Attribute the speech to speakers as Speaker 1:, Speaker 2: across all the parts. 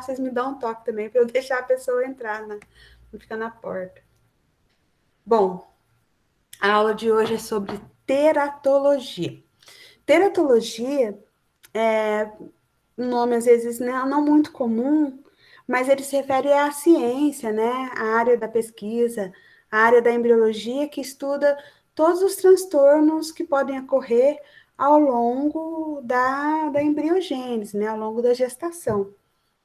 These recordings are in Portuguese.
Speaker 1: entrar, vocês me dão um toque também, para eu deixar a pessoa entrar, né? Não ficar na porta. Bom, a aula de hoje é sobre teratologia. Teratologia é um nome, às vezes, né, não muito comum, mas ele se refere à ciência, né? A área da pesquisa, a área da embriologia, que estuda todos os transtornos que podem ocorrer ao longo da embriogênese, né? Ao longo da gestação,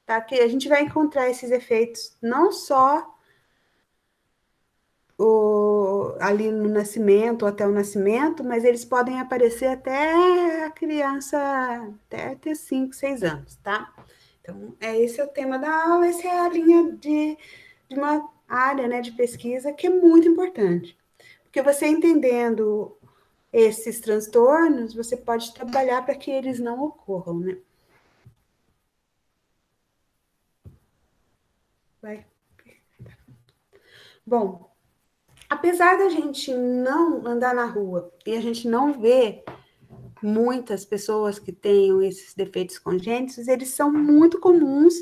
Speaker 1: tá? Que a gente vai encontrar esses efeitos não só ali no nascimento, ou até o nascimento, mas eles podem aparecer até a criança, até ter 5, 6 anos, tá? Então, esse é o tema da aula, essa é a linha de uma área, né, de pesquisa que é muito importante. Porque você entendendo esses transtornos, você pode trabalhar para que eles não ocorram, né? Vai. Bom, apesar da gente não andar na rua e a gente não ver muitas pessoas que tenham esses defeitos congênitos, eles são muito comuns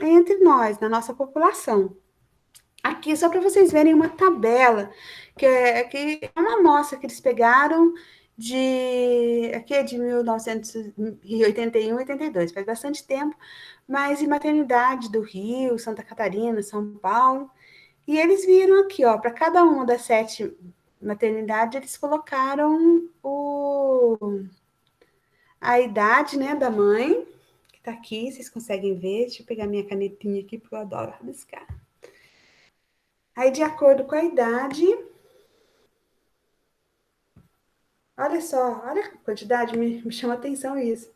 Speaker 1: entre nós, na nossa população. Aqui, só para vocês verem uma tabela, que é uma amostra que eles pegaram aqui é de 1981, 82, faz bastante tempo, mas em maternidade do Rio, Santa Catarina, São Paulo, e eles viram aqui, ó, para cada uma das 7 maternidades, eles colocaram a idade, né, da mãe, que está aqui, vocês conseguem ver. Deixa eu pegar minha canetinha aqui, porque eu adoro rabiscar. Aí, de acordo com a idade, olha só, olha a quantidade, me chama atenção isso.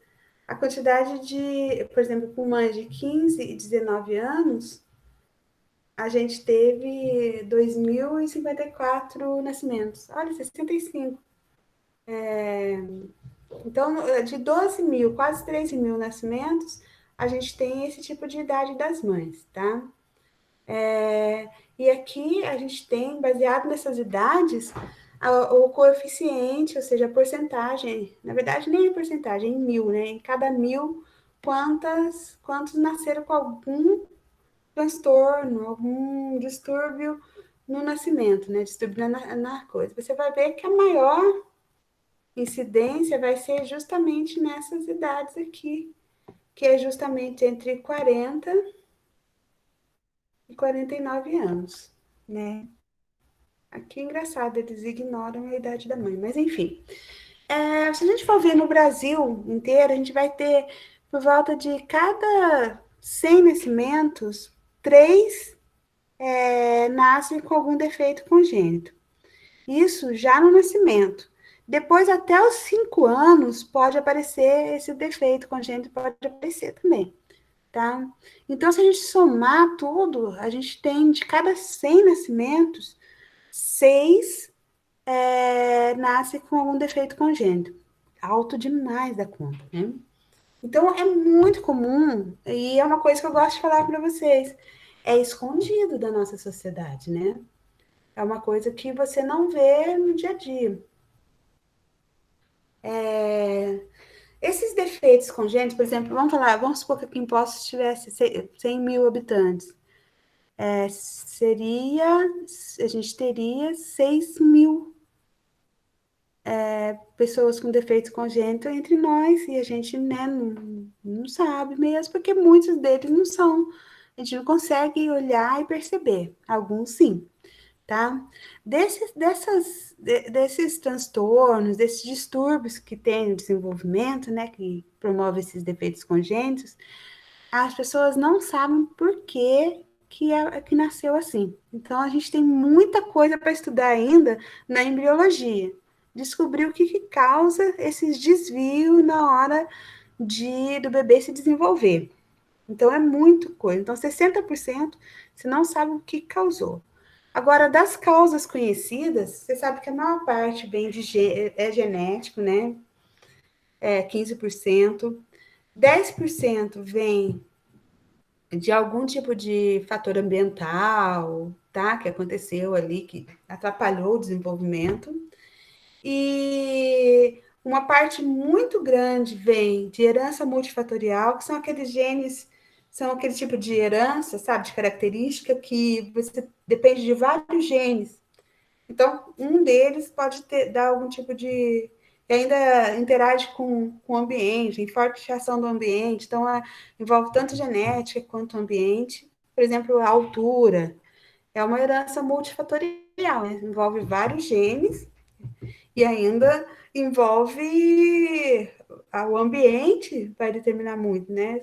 Speaker 1: A quantidade de, por exemplo, com mães de 15 e 19 anos, a gente teve 2.054 nascimentos. Olha, 65. Então, de 12 mil, quase 13 mil nascimentos, a gente tem esse tipo de idade das mães, tá? E aqui a gente tem, baseado nessas idades, o coeficiente, ou seja, a porcentagem, na verdade nem a porcentagem, em mil, né? Em cada 1.000, quantos nasceram com algum transtorno, algum distúrbio no nascimento, né? Distúrbio na coisa. Você vai ver que a maior incidência vai ser justamente nessas idades aqui, que é justamente entre 40 e 49 anos, né? Aqui é engraçado, eles ignoram a idade da mãe, mas enfim. Se a gente for ver no Brasil inteiro, a gente vai ter por volta de cada 100 nascimentos, 3 nascem com algum defeito congênito. Isso já no nascimento. Depois, até os 5 anos, pode aparecer esse defeito congênito, pode aparecer também, tá? Então, se a gente somar tudo, a gente tem de cada 100 nascimentos, 6 nasce com algum defeito congênito. Alto demais da conta, né? Então, é muito comum, e é uma coisa que eu gosto de falar para vocês, é escondido da nossa sociedade, né? É uma coisa que você não vê no dia a dia. Esses defeitos congênitos, por exemplo, vamos supor que aqui em Poços tivesse 100 mil habitantes. A gente teria 6 mil pessoas com defeitos congênitos entre nós, e a gente, né, não sabe mesmo, porque muitos deles não são, a gente não consegue olhar e perceber. Alguns sim, tá? Desses transtornos, desses distúrbios que tem no desenvolvimento, né, que promove esses defeitos congênitos, as pessoas não sabem por que nasceu assim. Então, a gente tem muita coisa para estudar ainda na embriologia. Descobrir o que causa esses desvios na hora do bebê se desenvolver. Então, é muito coisa. Então, 60% você não sabe o que causou. Agora, das causas conhecidas, você sabe que a maior parte vem é genético, né? 15%. 10% vem de algum tipo de fator ambiental, tá? Que aconteceu ali, que atrapalhou o desenvolvimento. E uma parte muito grande vem de herança multifatorial, que são aqueles genes, são aquele tipo de herança, sabe, de característica que você depende de vários genes. Então, um deles pode dar algum tipo de. E ainda interage com o ambiente, em forte ação do ambiente, então envolve tanto genética quanto ambiente. Por exemplo, a altura é uma herança multifatorial, né? Envolve vários genes e ainda envolve o ambiente, vai determinar muito, né?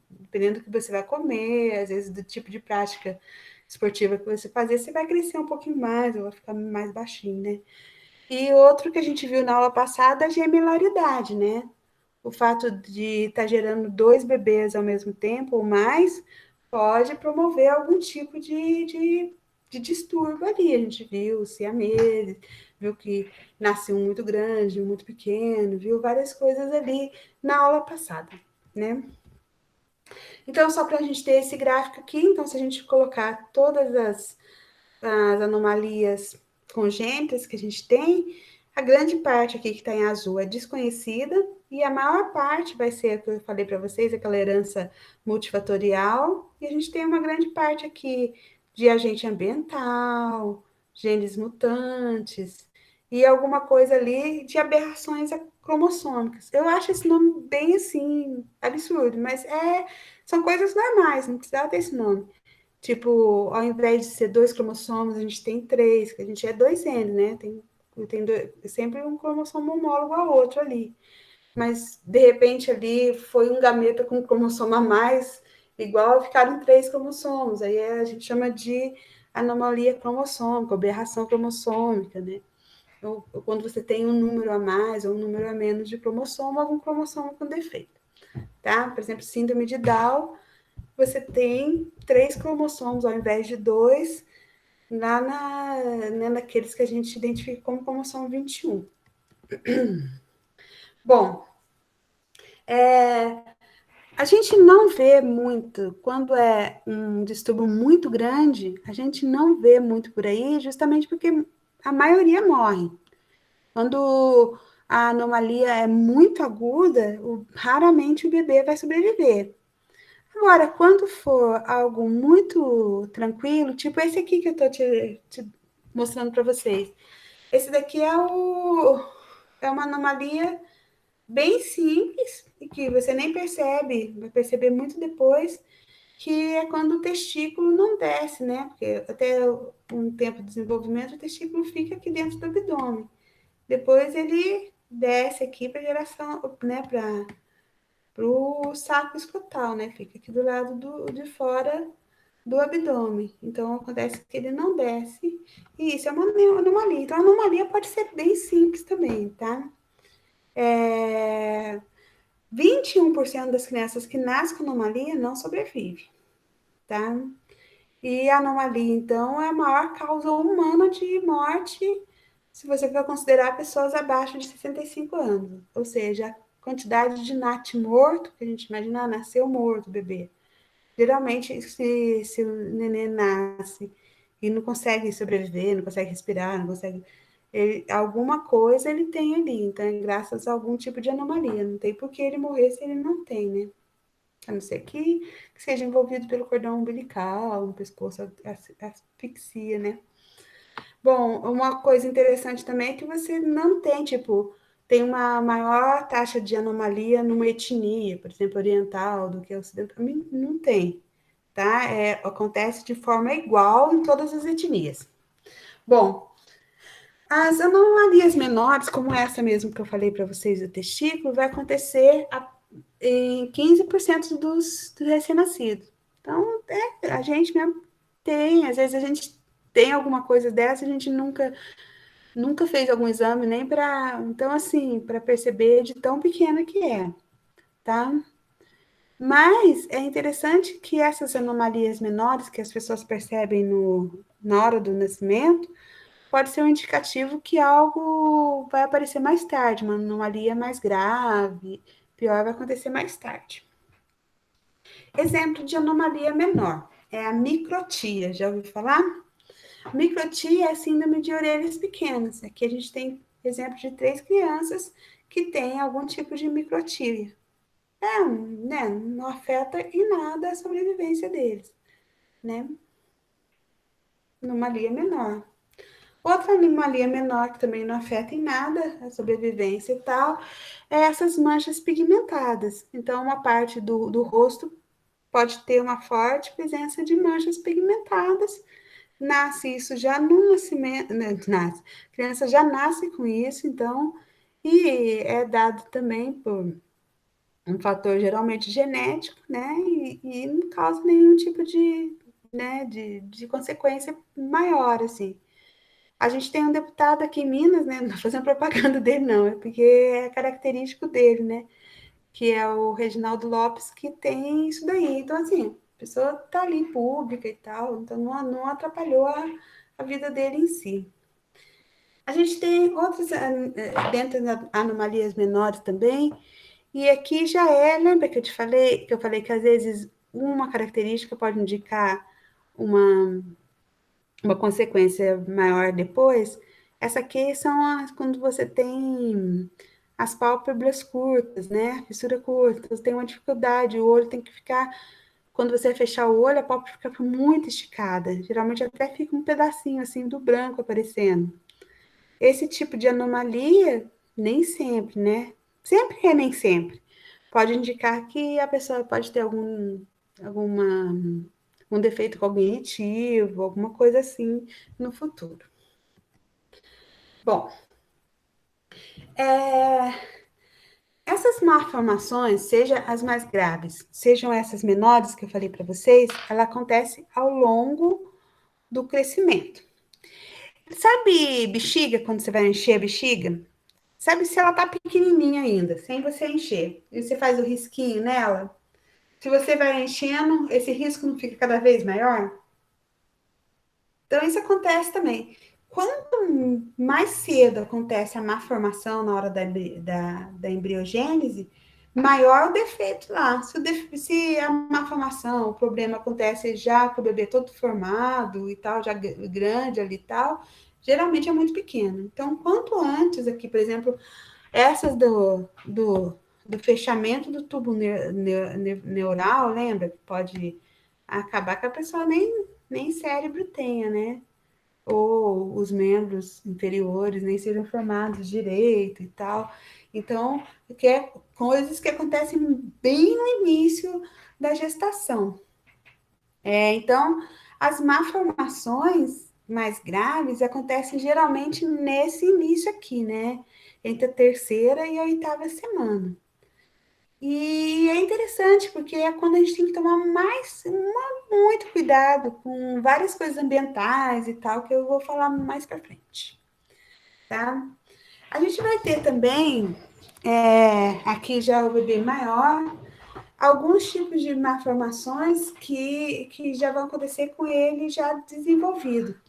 Speaker 1: Dependendo do que você vai comer, às vezes do tipo de prática esportiva que você fazer, você vai crescer um pouquinho mais, ou vai ficar mais baixinho, né? E outro que a gente viu na aula passada, a gemelaridade, né? O fato de estar gerando dois bebês ao mesmo tempo ou mais pode promover algum tipo de distúrbio ali. A gente viu siameses, viu que nasceu um muito grande, um muito pequeno, viu várias coisas ali na aula passada, né? Então, só para a gente ter esse gráfico aqui, então, se a gente colocar todas as anomalias congênitas que a gente tem, a grande parte aqui que está em azul é desconhecida, e a maior parte vai ser, o que eu falei para vocês, aquela herança multifatorial, e a gente tem uma grande parte aqui de agente ambiental, genes mutantes, e alguma coisa ali de aberrações cromossômicas. Eu acho esse nome bem, assim, absurdo, mas são coisas normais, não precisava ter esse nome. Tipo, ao invés de ser dois cromossomos, a gente tem três, que a gente é dois genes, né? Tem sempre um cromossomo homólogo ao outro ali. Mas, de repente, ali foi um gameta com um cromossomo a mais, igual, ficaram três cromossomos. Aí a gente chama de anomalia cromossômica, aberração cromossômica, né? Ou quando você tem um número a mais ou um número a menos de cromossomo, algum cromossomo com defeito, tá? Por exemplo, síndrome de Down, você tem três cromossomos ao invés de dois, lá né, naqueles que a gente identifica como cromossomo 21. Bom, a gente não vê muito, quando é um distúrbio muito grande, a gente não vê muito por aí, justamente porque a maioria morre. Quando a anomalia é muito aguda, raramente o bebê vai sobreviver. Agora, quando for algo muito tranquilo, tipo esse aqui que eu estou te mostrando para vocês. Esse daqui é uma anomalia bem simples e que você nem percebe, vai perceber muito depois, que é quando o testículo não desce, né? Porque até um tempo de desenvolvimento, o testículo fica aqui dentro do abdômen. Depois ele desce aqui para geração, né? Para o saco escrotal, né? Fica aqui do lado de fora do abdômen. Então, acontece que ele não desce, e isso é uma anomalia. Então, a anomalia pode ser bem simples também, tá? 21% das crianças que nascem com anomalia não sobrevivem, tá? E a anomalia, então, é a maior causa humana de morte, se você for considerar pessoas abaixo de 65 anos. Ou seja, a quantidade de NAT morto, que a gente imagina, nasceu morto o bebê. Geralmente, se o neném nasce e não consegue sobreviver, não consegue respirar, não consegue. Alguma coisa ele tem ali, então é graças a algum tipo de anomalia. Não tem por que ele morrer se ele não tem, né? A não ser que seja envolvido pelo cordão umbilical, no pescoço, asfixia, né? Bom, uma coisa interessante também é que você não tem, tipo, tem uma maior taxa de anomalia numa etnia, por exemplo, oriental, do que ocidental. Não tem, tá? Acontece de forma igual em todas as etnias. Bom, as anomalias menores, como essa mesmo que eu falei para vocês do testículo, vai acontecer em 15% dos recém-nascidos. Então, a gente mesmo tem, às vezes a gente tem alguma coisa dessa, a gente nunca fez algum exame nem para, então assim, para perceber de tão pequena que é, tá? Mas é interessante que essas anomalias menores que as pessoas percebem na hora do nascimento, pode ser um indicativo que algo vai aparecer mais tarde, uma anomalia mais grave, pior vai acontecer mais tarde. Exemplo de anomalia menor é a microtia, já ouviu falar? Microtia é a síndrome de orelhas pequenas. Aqui a gente tem exemplo de três crianças que tem algum tipo de microtíria. Né, não afeta em nada a sobrevivência deles, né? Anomalia menor. Outra anomalia menor que também não afeta em nada a sobrevivência e tal, é essas manchas pigmentadas. Então, uma parte do rosto pode ter uma forte presença de manchas pigmentadas. Nasce isso já no nascimento, né, nasce. A criança já nasce com isso, então, e é dado também por um fator geralmente genético, né, e não causa nenhum tipo de, né, de consequência maior, assim. A gente tem um deputado aqui em Minas, né, não estou fazendo propaganda dele, não, é porque é característico dele, né, que é o Reginaldo Lopes, que tem isso daí. Então, assim, a pessoa está ali pública e tal, então não atrapalhou a vida dele em si. A gente tem outras, dentro das anomalias menores também, e aqui já lembra que eu falei que às vezes uma característica pode indicar uma, uma consequência maior depois? Essa aqui são quando você tem as pálpebras curtas, né? Fissura curta, você tem uma dificuldade, o olho tem que ficar. Quando você fechar o olho, a pálpebra fica muito esticada. Geralmente até fica um pedacinho assim do branco aparecendo. Esse tipo de anomalia, nem sempre, né? Sempre é nem sempre. Pode indicar que a pessoa pode ter alguma, um defeito cognitivo, alguma coisa assim no futuro. Bom, essas malformações, seja as mais graves, sejam essas menores que eu falei para vocês, ela acontece ao longo do crescimento. Sabe bexiga, quando você vai encher a bexiga? Sabe se ela tá pequenininha ainda, sem você encher. E você faz o risquinho nela. Se você vai enchendo, esse risco não fica cada vez maior? Então, isso acontece também. Quanto mais cedo acontece a má formação na hora da embriogênese, maior o defeito lá. Se a má formação, o problema acontece já com o bebê todo formado e tal, já grande ali e tal, geralmente é muito pequeno. Então, quanto antes aqui, por exemplo, essas do fechamento do tubo neural, lembra? Que pode acabar que a pessoa nem cérebro tenha, né? Ou os membros inferiores nem sejam formados direito e tal. Então, que é coisas que acontecem bem no início da gestação. Então, as malformações mais graves acontecem geralmente nesse início aqui, né? Entre a terceira e a oitava semana. E é interessante, porque é quando a gente tem que tomar muito cuidado com várias coisas ambientais e tal, que eu vou falar mais para frente, tá? A gente vai ter também, aqui já o bebê maior, alguns tipos de malformações que já vão acontecer com ele já desenvolvido.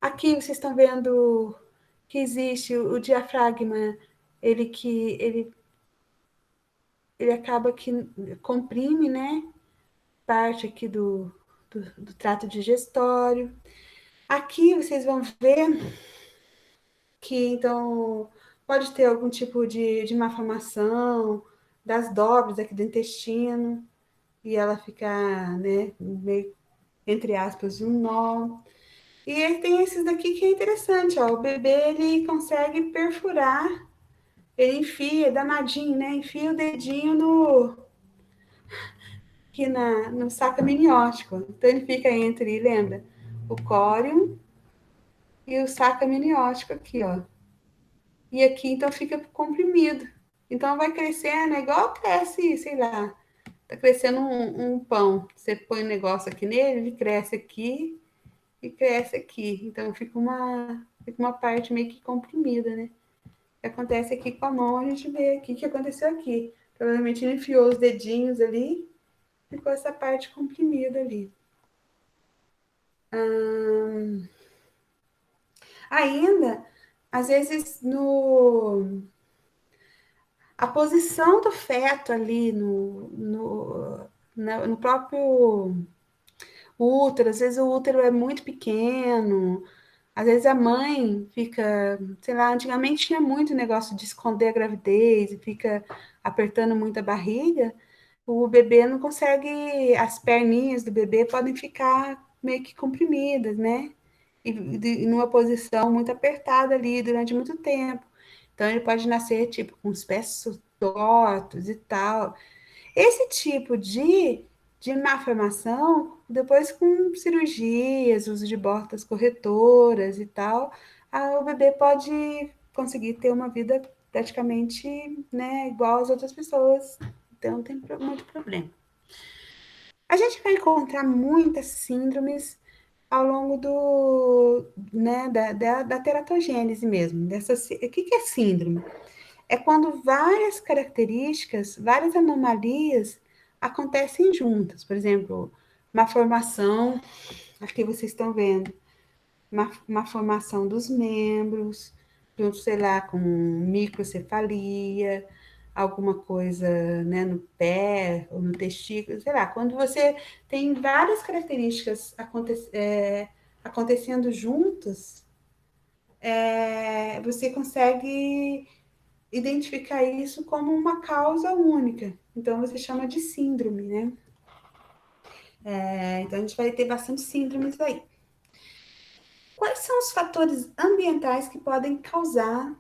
Speaker 1: Aqui vocês estão vendo que existe o diafragma, ele acaba que comprime, né? Parte aqui do trato digestório. Aqui vocês vão ver que, então, pode ter algum tipo de malformação das dobras aqui do intestino, e ela ficar, né, meio, entre aspas, um nó. E aí tem esses daqui que é interessante, ó, o bebê, ele consegue perfurar, ele enfia, danadinho, né, enfia o dedinho aqui no saco amniótico. Então, ele fica entre, lembra, o córion e o saco amniótico aqui, ó. E aqui, então, fica comprimido. Então, vai crescendo, é igual cresce, sei lá, tá crescendo um pão. Você põe um negócio aqui nele, ele cresce aqui e cresce aqui. Então, fica uma parte meio que comprimida, né? O que acontece aqui com a mão, a gente vê aqui o que aconteceu aqui. Provavelmente ele enfiou os dedinhos ali, ficou essa parte comprimida ali. Ainda, às vezes, a posição do feto ali no próprio útero, às vezes o útero é muito pequeno, Às vezes a mãe fica, sei lá, antigamente tinha muito negócio de esconder a gravidez e fica apertando muito a barriga, o bebê não consegue, as perninhas do bebê podem ficar meio que comprimidas, né? E numa posição muito apertada ali durante muito tempo. Então ele pode nascer tipo com os pés tortos e tal. Esse tipo de malformação, depois com cirurgias, uso de botas corretoras e tal, o bebê pode conseguir ter uma vida praticamente, né, igual às outras pessoas. Então, não tem muito problema. A gente vai encontrar muitas síndromes ao longo né, da teratogênese mesmo. O que é síndrome? É quando várias características, várias anomalias acontecem juntas. Por exemplo, uma formação, aqui vocês estão vendo, uma formação dos membros, junto, sei lá, com microcefalia, alguma coisa, né, no pé ou no testículo, sei lá. Quando você tem várias características acontecendo juntas, você consegue identificar isso como uma causa única. Então, você chama de síndrome, né? Então, a gente vai ter bastante síndromes aí. Quais são os fatores ambientais que podem causar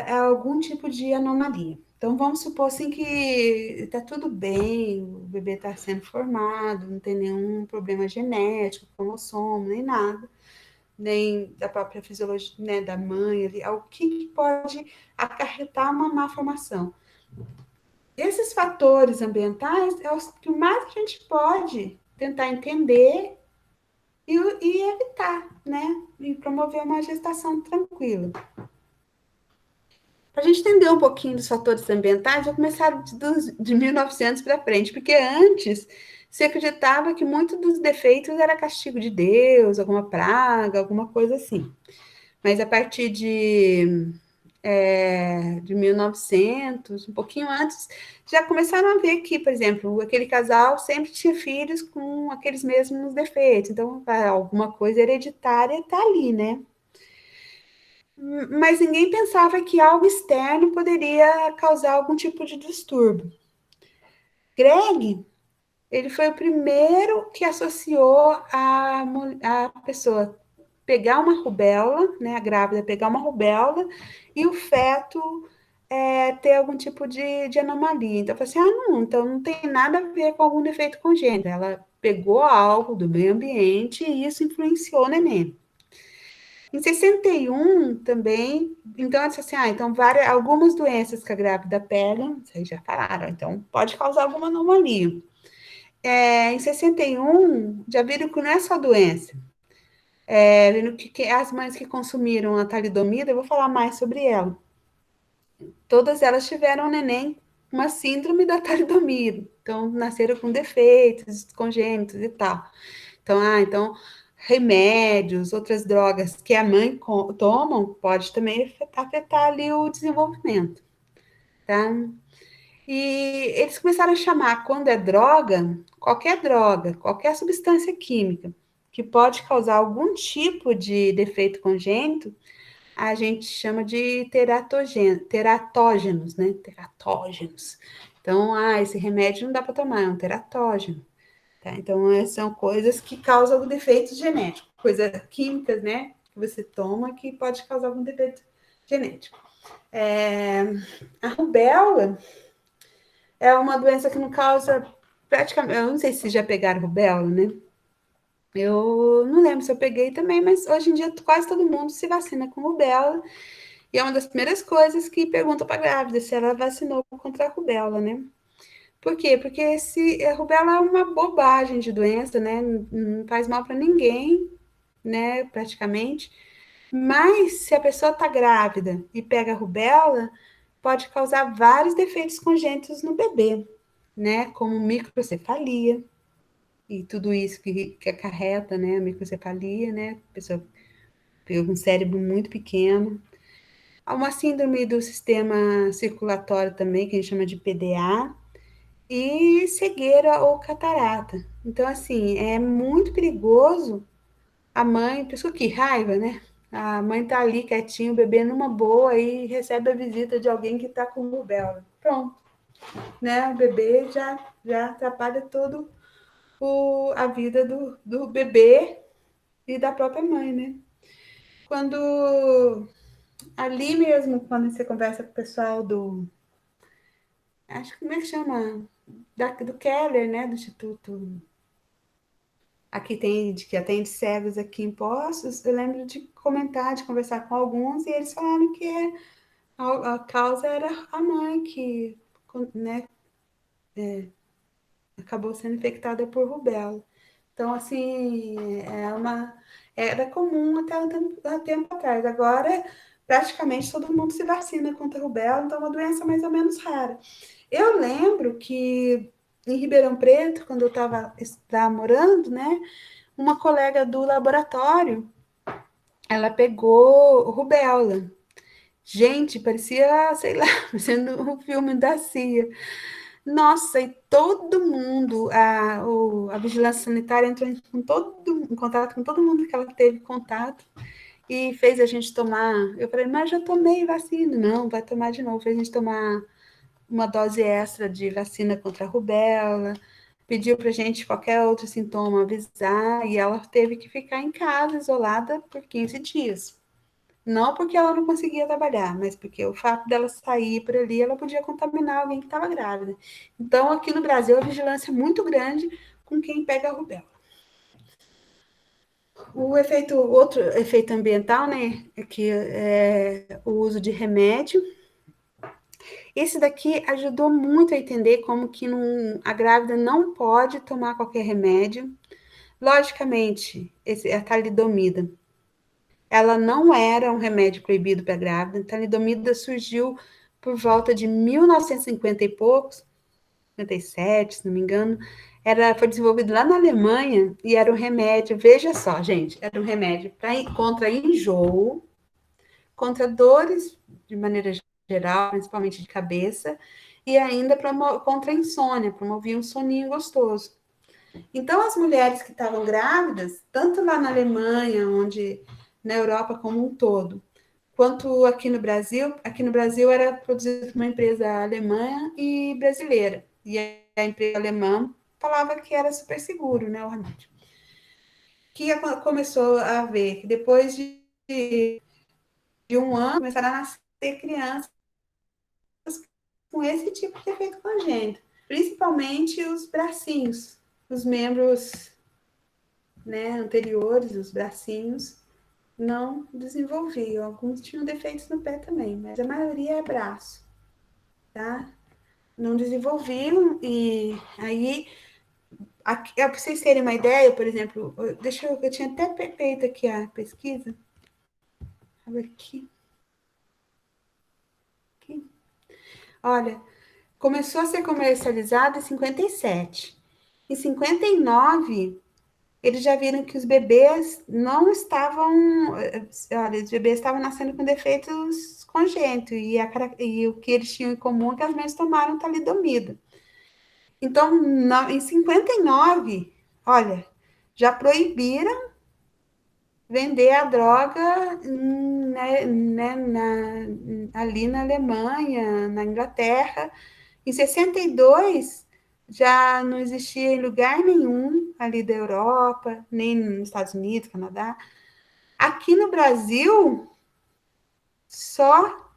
Speaker 1: algum tipo de anomalia? Então, vamos supor assim que está tudo bem, o bebê está sendo formado, não tem nenhum problema genético, cromossomo, nem nada, nem da própria fisiologia, né, da mãe, ali, o que pode acarretar uma má formação? Esses fatores ambientais é os que mais a gente pode tentar entender e evitar, né? E promover uma gestação tranquila. Para a gente entender um pouquinho dos fatores ambientais, vou começar de 1900 para frente, porque antes se acreditava que muito dos defeitos era castigo de Deus, alguma praga, alguma coisa assim. Mas a partir de 1900, um pouquinho antes, já começaram a ver que, por exemplo, aquele casal sempre tinha filhos com aqueles mesmos defeitos. Então, alguma coisa hereditária está ali, né? Mas ninguém pensava que algo externo poderia causar algum tipo de distúrbio. Greg, ele foi o primeiro que associou a pessoa pegar uma rubéola, né, a grávida pegar uma rubéola e o feto ter algum tipo de anomalia. Então, eu falei assim, não, então não tem nada a ver com algum defeito congênito. Ela pegou algo do meio ambiente e isso influenciou o neném. Em 61 também, então, eu disse assim, então algumas doenças que a grávida pega, vocês já falaram, então pode causar alguma anomalia. Em 61, já viram que não é só doença. Viram que as mães que consumiram a talidomida, eu vou falar mais sobre ela. Todas elas tiveram um neném, uma síndrome da talidomida. Então, nasceram com defeitos congênitos e tal. Então, remédios, outras drogas que a mãe tomam, pode também afetar ali o desenvolvimento, tá? E eles começaram a chamar, quando é droga, qualquer substância química que pode causar algum tipo de defeito congênito, a gente chama de teratógenos, né? Teratógenos. Então, esse remédio não dá para tomar, é um teratógeno. Tá? Então, são coisas que causam defeitos genéticos, coisas químicas, né? Que você toma que pode causar algum defeito genético. A rubéola é uma doença que não causa praticamente. Eu não sei se já pegaram rubéola, né? Eu não lembro se eu peguei também, mas hoje em dia quase todo mundo se vacina com rubéola. E é uma das primeiras coisas que perguntam para a grávida se ela vacinou contra a rubéola, né? Por quê? Porque a rubéola é uma bobagem de doença, né? Não faz mal para ninguém, né? Praticamente. Mas se a pessoa está grávida e pega a rubéola, pode causar vários defeitos congênitos no bebê, né? Como microcefalia e tudo isso que acarreta, né? A microcefalia, né? A pessoa pega um cérebro muito pequeno. Há uma síndrome do sistema circulatório também, que a gente chama de PDA, e cegueira ou catarata. Então, assim, é muito perigoso A mãe, pessoa que raiva, né? A mãe tá ali quietinho, o bebê numa boa e recebe a visita de alguém que tá com rubéola. Pronto, né? O bebê já atrapalha todo a vida do bebê e da própria mãe, né? Quando ali mesmo, quando você conversa com o pessoal acho que como é que chama? Do Keller, né? Do Instituto aqui tem, que atende cegos aqui em Poços, eu lembro de comentar, de conversar com alguns, e eles falaram que a causa era a mãe que, né, acabou sendo infectada por rubéola. Então, assim, era comum até há tempo atrás. Agora, praticamente todo mundo se vacina contra a rubéola, então é uma doença mais ou menos rara. Eu lembro que em Ribeirão Preto, quando eu estava morando, né, uma colega do laboratório, ela pegou rubéola. Gente, parecia, sei lá, sendo um filme da CIA. Nossa, e todo mundo, a vigilância sanitária entrou em contato com todo mundo que ela teve contato e fez a gente tomar. Eu falei, mas já tomei vacina. Não, vai tomar de novo. Fez a gente tomar uma dose extra de vacina contra a rubéola, pediu para a gente qualquer outro sintoma avisar, e ela teve que ficar em casa, isolada, por 15 dias. Não porque ela não conseguia trabalhar, mas porque o fato dela sair por ali, ela podia contaminar alguém que estava grávida. Então, aqui no Brasil, a vigilância é muito grande com quem pega a rubéola. Outro efeito ambiental, né, é que é o uso de remédio. Esse daqui ajudou muito a entender como que a grávida não pode tomar qualquer remédio. Logicamente, a talidomida, ela não era um remédio proibido para grávida. A talidomida surgiu por volta de 1950 e poucos, 57, se não me engano. Foi desenvolvido lá na Alemanha e era um remédio, veja só, gente, era um remédio contra enjoo, contra dores de maneira geral, principalmente de cabeça, e ainda contra a insônia, promovia um soninho gostoso. Então, as mulheres que estavam grávidas, tanto lá na Alemanha, onde na Europa como um todo, quanto aqui no Brasil era produzido por uma empresa alemã e brasileira. E a empresa alemã falava que era super seguro, né, o remédio. Que começou a ver que depois de um ano começaram a nascer crianças com esse tipo de efeito congênito, principalmente os bracinhos, os membros, né, anteriores, os bracinhos, não desenvolviam. Alguns tinham defeitos no pé também, mas a maioria é braço, tá? Não desenvolviam, e aí, para vocês terem uma ideia, por exemplo, eu tinha até feito aqui a pesquisa, aqui, aqui. Olha, começou a ser comercializado em 57. Em 59, eles já viram que os bebês não estavam. Olha, os bebês estavam nascendo com defeitos congênitos, e o que eles tinham em comum é que as mães tomaram talidomida. Então, em 59, olha, já proibiram vender a droga, né, ali na Alemanha, na Inglaterra. Em 62, já não existia em lugar nenhum ali da Europa, nem nos Estados Unidos, Canadá. Aqui no Brasil, só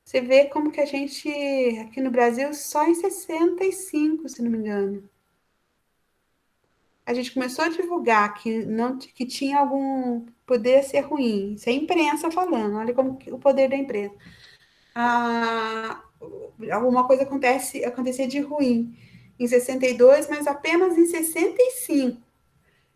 Speaker 1: você vê como que aqui no Brasil, só em 65, se não me engano, a gente começou a divulgar que não que tinha algum poder ser ruim. Isso é a imprensa falando, olha como o poder da imprensa. Alguma coisa acontecer de ruim em 62, mas apenas em 65.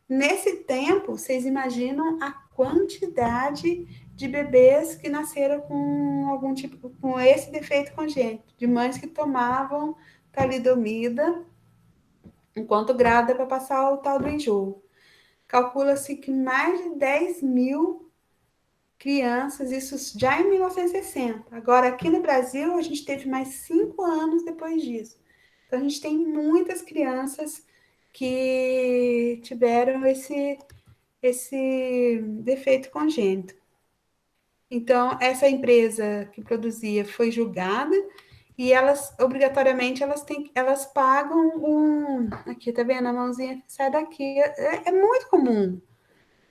Speaker 1: Nesse tempo, vocês imaginam a quantidade de bebês que nasceram com algum tipo, com esse defeito congênito, de mães que tomavam talidomida enquanto grávida para passar o tal do enjoo. Calcula-se que mais de 10 mil crianças, isso já em 1960. Agora, aqui no Brasil, a gente teve mais 5 anos depois disso. Então, a gente tem muitas crianças que tiveram esse defeito congênito. Então, essa empresa que produzia foi julgada e elas, obrigatoriamente, elas pagam aqui, tá vendo? A mãozinha sai daqui. É muito comum.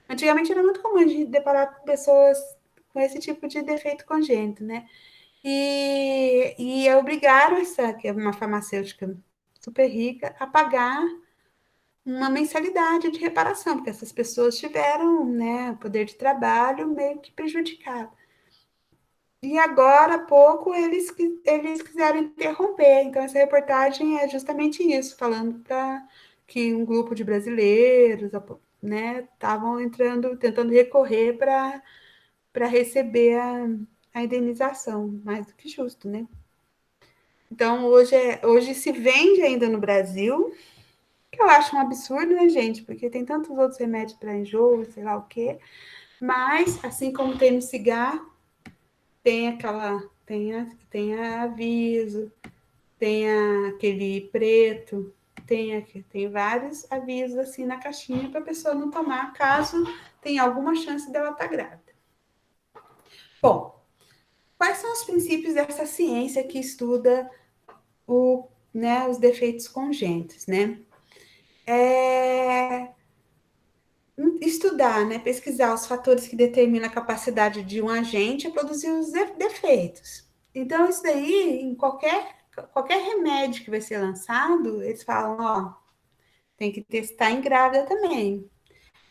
Speaker 1: Antigamente era muito comum a gente deparar com pessoas com esse tipo de defeito congênito, né? E obrigaram essa, que é uma farmacêutica super rica, a pagar uma mensalidade de reparação, porque essas pessoas tiveram, né, o poder de trabalho meio que prejudicado. E agora, há pouco, eles quiseram interromper. Então, essa reportagem é justamente isso, falando para que um grupo de brasileiros, né, estavam entrando, tentando recorrer para receber a indenização, mais do que justo, né? Então, hoje se vende ainda no Brasil, que eu acho um absurdo, né, gente? Porque tem tantos outros remédios para enjoo, sei lá o quê. Mas, assim como tem no cigarro, tem aviso, tem aquele preto, tem vários avisos assim na caixinha para a pessoa não tomar, caso tenha alguma chance dela estar grávida. Bom, quais são os princípios dessa ciência que estuda os defeitos congênitos, né? É, estudar, né, pesquisar os fatores que determinam a capacidade de um agente a produzir os defeitos. Então, isso daí, em qualquer remédio que vai ser lançado, eles falam, ó, tem que testar em grávida também.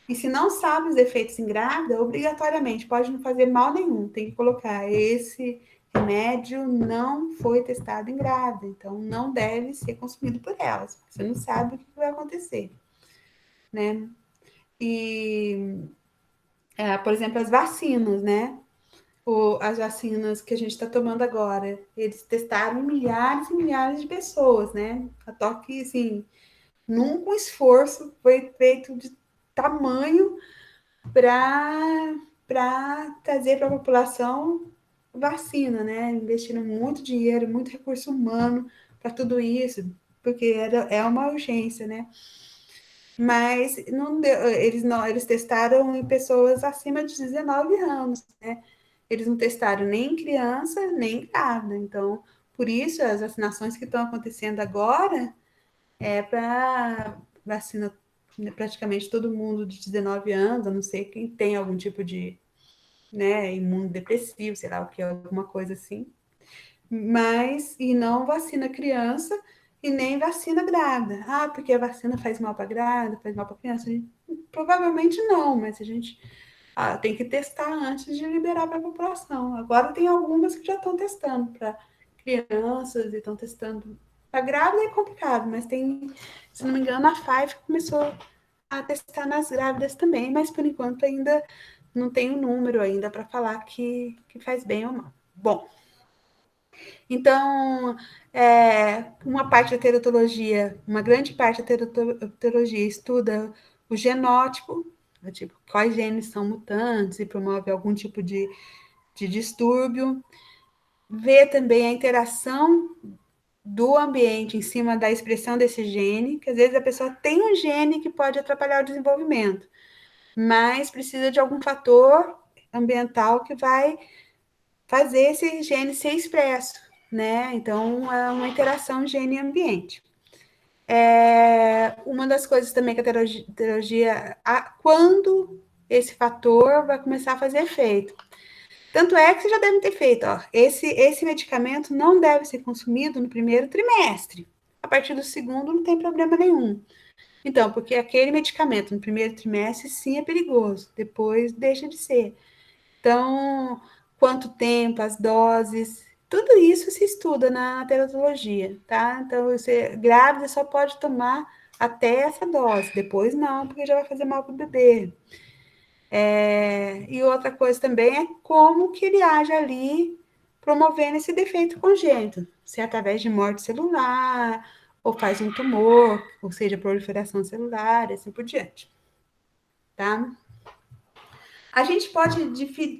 Speaker 1: E se não sabe os efeitos em grávida, obrigatoriamente, pode não fazer mal nenhum, tem que colocar esse remédio não foi testado em grávida, então não deve ser consumido por elas, porque você não sabe o que vai acontecer, né? E por exemplo, as vacinas, né? As vacinas que a gente está tomando agora, eles testaram em milhares e milhares de pessoas, né? A toque, assim, nunca um esforço foi feito de tamanho para trazer para a população vacina, né? Investindo muito dinheiro, muito recurso humano para tudo isso, porque é uma urgência, né? Mas não deu, eles testaram em pessoas acima de 19 anos, né? Eles não testaram nem em criança, nem em grávida. Então, por isso, as vacinações que estão acontecendo agora é para vacina praticamente todo mundo de 19 anos, a não ser quem tem algum tipo de, né, imunodepressivo, sei lá o que, alguma coisa assim. Mas, e não vacina criança e nem vacina grávida. Ah, porque a vacina faz mal para grávida, faz mal para criança? Provavelmente não, mas a gente tem que testar antes de liberar para a população. Agora tem algumas que já estão testando para crianças e estão testando. Para grávida é complicado, mas tem, se não me engano, a Pfizer começou a testar nas grávidas também, mas por enquanto ainda não tem o número ainda para falar que faz bem ou mal. Bom, então, uma parte da teratologia, uma grande parte da teratologia estuda o genótipo, tipo, quais genes são mutantes e promove algum tipo de distúrbio. Vê também a interação do ambiente em cima da expressão desse gene, que às vezes a pessoa tem um gene que pode atrapalhar o desenvolvimento, mas precisa de algum fator ambiental que vai fazer esse gene ser expresso, né? Então, é uma interação gene-ambiente. Uma das coisas também que a teratologia, quando esse fator vai começar a fazer efeito. Tanto é que você já deve ter feito, ó, esse medicamento não deve ser consumido no primeiro trimestre. A partir do segundo não tem problema nenhum. Então, porque aquele medicamento no primeiro trimestre sim é perigoso, depois deixa de ser. Então, quanto tempo, as doses, tudo isso se estuda na teratologia, tá? Então, você grávida só pode tomar até essa dose, depois não, porque já vai fazer mal para o bebê. E outra coisa também é como que ele age ali, promovendo esse defeito congênito, se é através de morte celular, ou faz um tumor, ou seja, proliferação celular, assim por diante, tá? A gente pode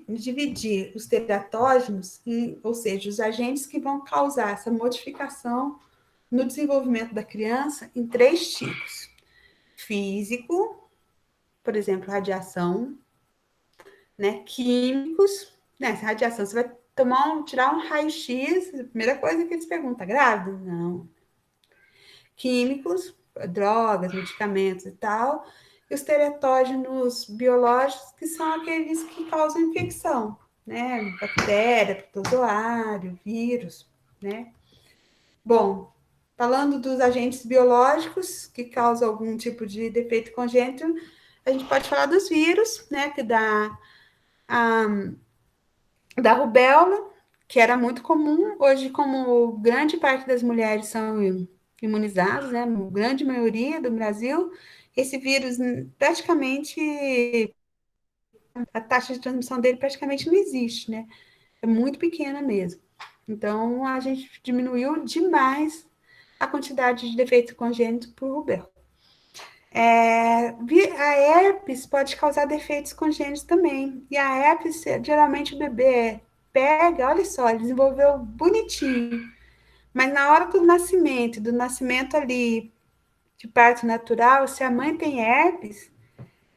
Speaker 1: dividir os teratógenos, ou seja, os agentes que vão causar essa modificação no desenvolvimento da criança, em três tipos: físico, por exemplo, radiação, né? Químicos, né? Essa radiação, você vai tirar um raio-x, a primeira coisa que eles perguntam, grávida? Não. Químicos, drogas, medicamentos e tal, e os teratógenos biológicos, que são aqueles que causam infecção, né? Bactéria, protozoário, vírus, né? Bom, falando dos agentes biológicos que causam algum tipo de defeito congênito, a gente pode falar dos vírus, né? Que dá a da rubéola, que era muito comum. Hoje, como grande parte das mulheres são imunizadas, né, a grande maioria do Brasil, esse vírus praticamente, a taxa de transmissão dele praticamente não existe, né? É muito pequena mesmo. Então, a gente diminuiu demais a quantidade de defeitos congênitos por rubéola. A herpes pode causar defeitos congênitos também. E a herpes, geralmente o bebê pega, olha só, ele desenvolveu bonitinho. Mas na hora do nascimento ali de parto natural, se a mãe tem herpes,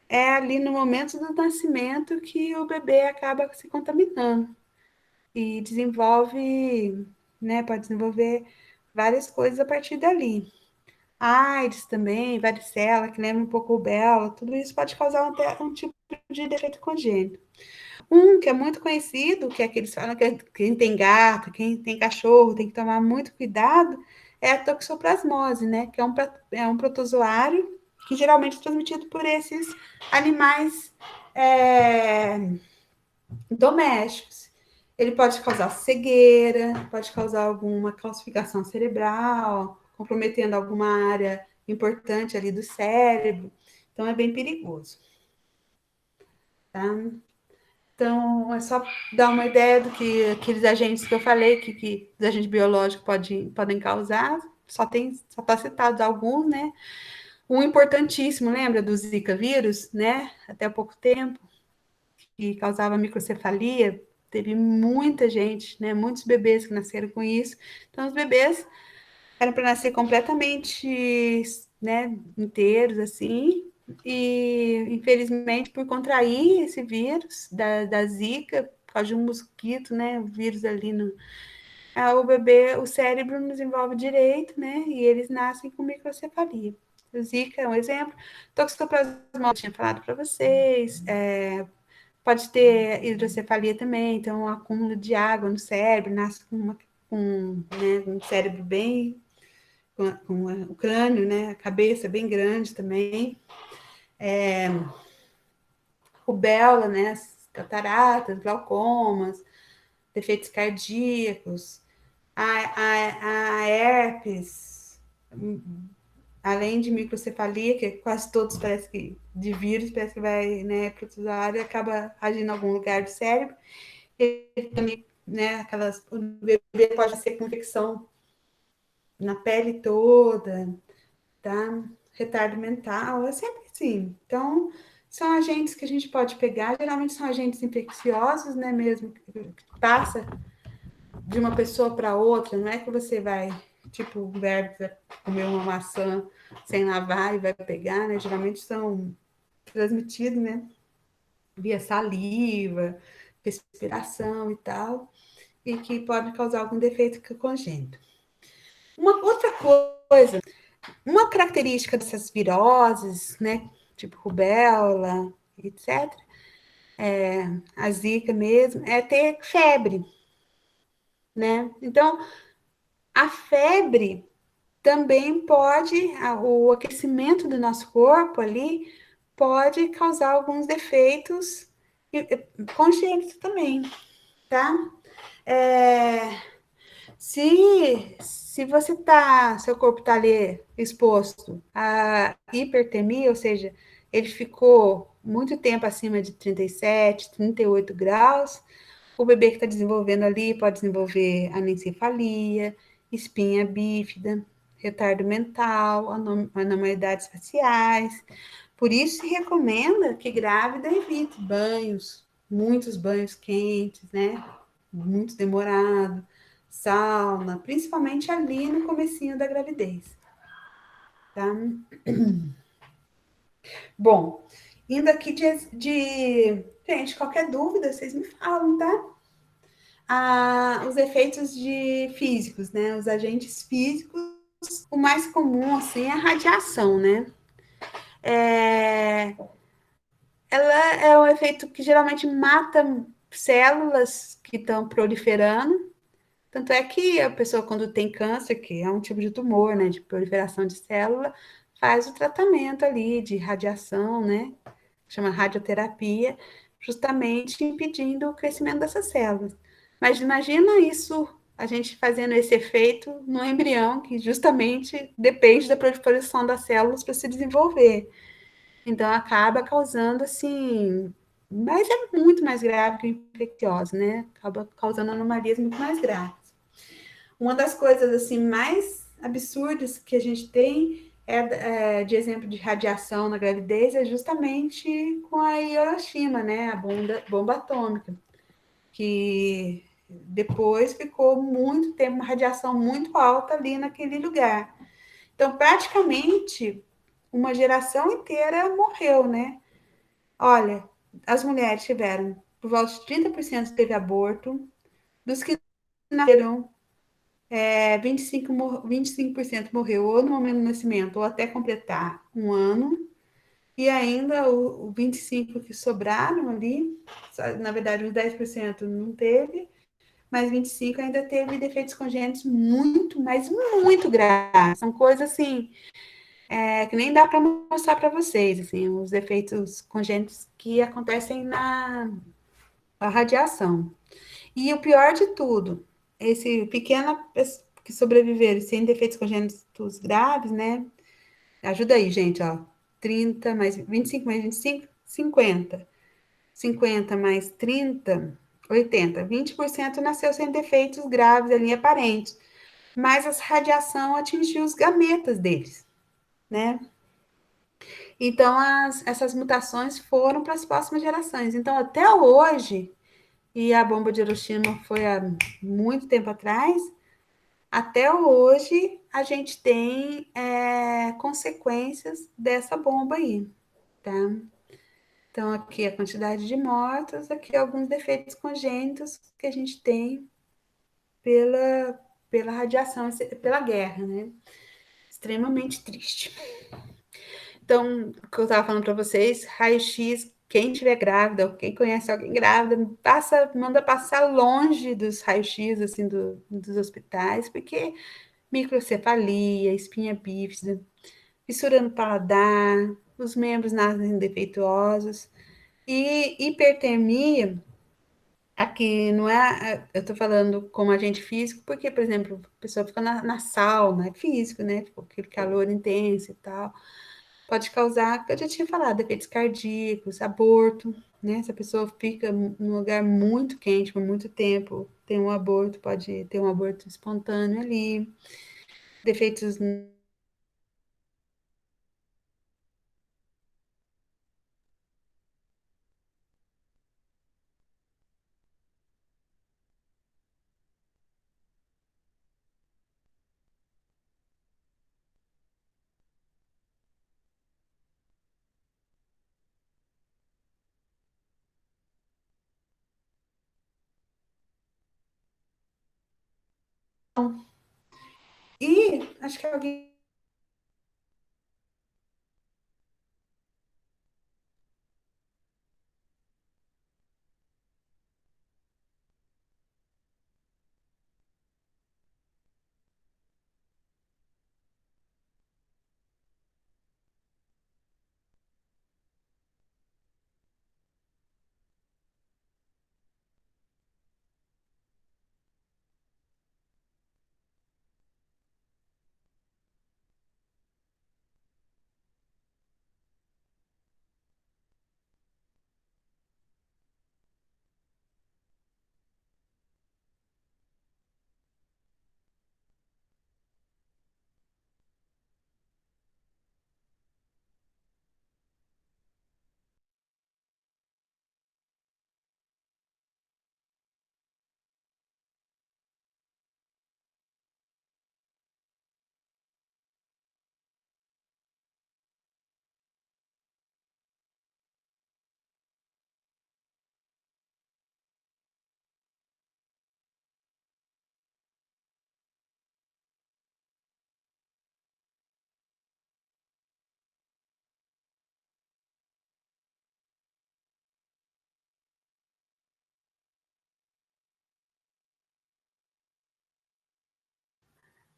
Speaker 1: é ali no momento do nascimento que o bebê acaba se contaminando. E desenvolve, né, pode desenvolver várias coisas a partir dali. AIDS também, varicela, que lembra um pouco rubéola, tudo isso pode causar um tipo de defeito congênito. Um que é muito conhecido, que é que eles falam que quem tem gato, quem tem cachorro, tem que tomar muito cuidado, é a toxoplasmose, né? Que é um protozoário que geralmente é transmitido por esses animais domésticos. Ele pode causar cegueira, pode causar alguma calcificação cerebral, comprometendo alguma área importante ali do cérebro. Então, é bem perigoso. Tá? Então, é só dar uma ideia do que aqueles agentes que eu falei, que os agentes biológicos podem causar. Só está citado alguns, né? Um importantíssimo, lembra do Zika vírus, né? Até há pouco tempo, que causava microcefalia, teve muita gente, né? Muitos bebês que nasceram com isso. Então, os bebês eram para nascer completamente, né, inteiros, assim, e infelizmente por contrair esse vírus da Zika, por causa de um mosquito, né, o vírus ali no... o bebê, o cérebro não desenvolve direito, né, e eles nascem com microcefalia. O Zika é um exemplo. Toxoplasmose, eu tinha falado para vocês, pode ter hidrocefalia também, então um acúmulo de água no cérebro, nasce né, um cérebro bem com o crânio, né, a cabeça bem grande também, rubéola, né, cataratas, glaucomas, defeitos cardíacos, a herpes, além de microcefalia, que quase todos parece que, de vírus, parece que vai, né, protozoário e acaba agindo em algum lugar do cérebro, ele também, né, o bebê pode ser com infecção na pele toda, tá? Retardo mental, é sempre assim. Então, são agentes que a gente pode pegar, geralmente são agentes infecciosos, né, mesmo, que passa de uma pessoa para outra, não é que você vai, tipo, o verbo vai comer uma maçã sem lavar e vai pegar, né, geralmente são transmitidos, né, via saliva, respiração e tal, e que pode causar algum defeito congênito. Uma outra coisa, uma característica dessas viroses, né, tipo rubéola, etc., a zika mesmo, é ter febre, né? Então, a febre também pode, o aquecimento do nosso corpo ali, pode causar alguns defeitos congênitos também, tá? É, se você tá, seu corpo tá ali exposto à hipertermia, ou seja, ele ficou muito tempo acima de 37, 38 graus, o bebê que está desenvolvendo ali pode desenvolver anencefalia, espinha bífida, retardo mental, anormalidades faciais. Por isso se recomenda que grávida evite banhos, muitos banhos quentes, né? Muito demorado, sauna, principalmente ali no comecinho da gravidez, tá? Bom, Indo aqui Gente, qualquer dúvida, vocês me falam, tá? Os efeitos físicos, né? Os agentes físicos, o mais comum, assim, é a radiação, né? É, ela é um efeito que geralmente mata células que estão proliferando. Tanto é que a pessoa, quando tem câncer, que é um tipo de tumor, né, de proliferação de célula, faz o tratamento ali de radiação, né, chama radioterapia, justamente impedindo o crescimento dessas células. Mas imagina isso, a gente fazendo esse efeito no embrião, que justamente depende da proliferação das células para se desenvolver. Então, acaba causando, assim, mas é muito mais grave que o infeccioso, né? Acaba causando anomalias muito mais graves. Uma das coisas, assim, mais absurdas que a gente tem de exemplo de radiação na gravidez é justamente com a Hiroshima, né? A bomba atômica, que depois ficou muito tempo, uma radiação muito alta ali naquele lugar. Então, praticamente, uma geração inteira morreu, né? Olha, as mulheres tiveram, por volta de 30% teve aborto, dos que nasceram, 25% morreu ou no momento do nascimento ou até completar um ano, e ainda o 25% que sobraram ali, na verdade, os 10% não teve, mas 25% ainda teve defeitos congênitos muito, mas muito graves. São coisas assim, que nem dá para mostrar para vocês, assim, os efeitos congênitos que acontecem na radiação. E o pior de tudo, esse pequeno que sobreviveram sem defeitos congênitos graves, né? Ajuda aí, gente, ó. 30 mais 25 mais 25, 50. 50 mais 30, 80. 20% nasceu sem defeitos graves ali aparentes. Mas a radiação atingiu os gametas deles, né? Então, essas mutações foram para as próximas gerações. Então, até hoje, e a bomba de Hiroshima foi há muito tempo atrás, até hoje a gente tem consequências dessa bomba aí, tá? Então, aqui a quantidade de mortos, aqui alguns defeitos congênitos que a gente tem pela, pela radiação, pela guerra, né? Extremamente triste. Então, o que eu estava falando para vocês, raio-x, quem estiver grávida, ou quem conhece alguém grávida, manda passar longe dos raios-x, assim, dos hospitais, porque microcefalia, espinha bífida, fissura no paladar, os membros nascem defeituosos, e hipertermia, aqui não é, eu estou falando como agente físico, porque, por exemplo, a pessoa fica na sauna, é físico, né, tipo, aquele calor intenso e tal, pode causar, eu já tinha falado, efeitos cardíacos, aborto, né? Se a pessoa fica num lugar muito quente por muito tempo, tem um aborto, pode ter um aborto espontâneo ali, defeitos. E acho que alguém.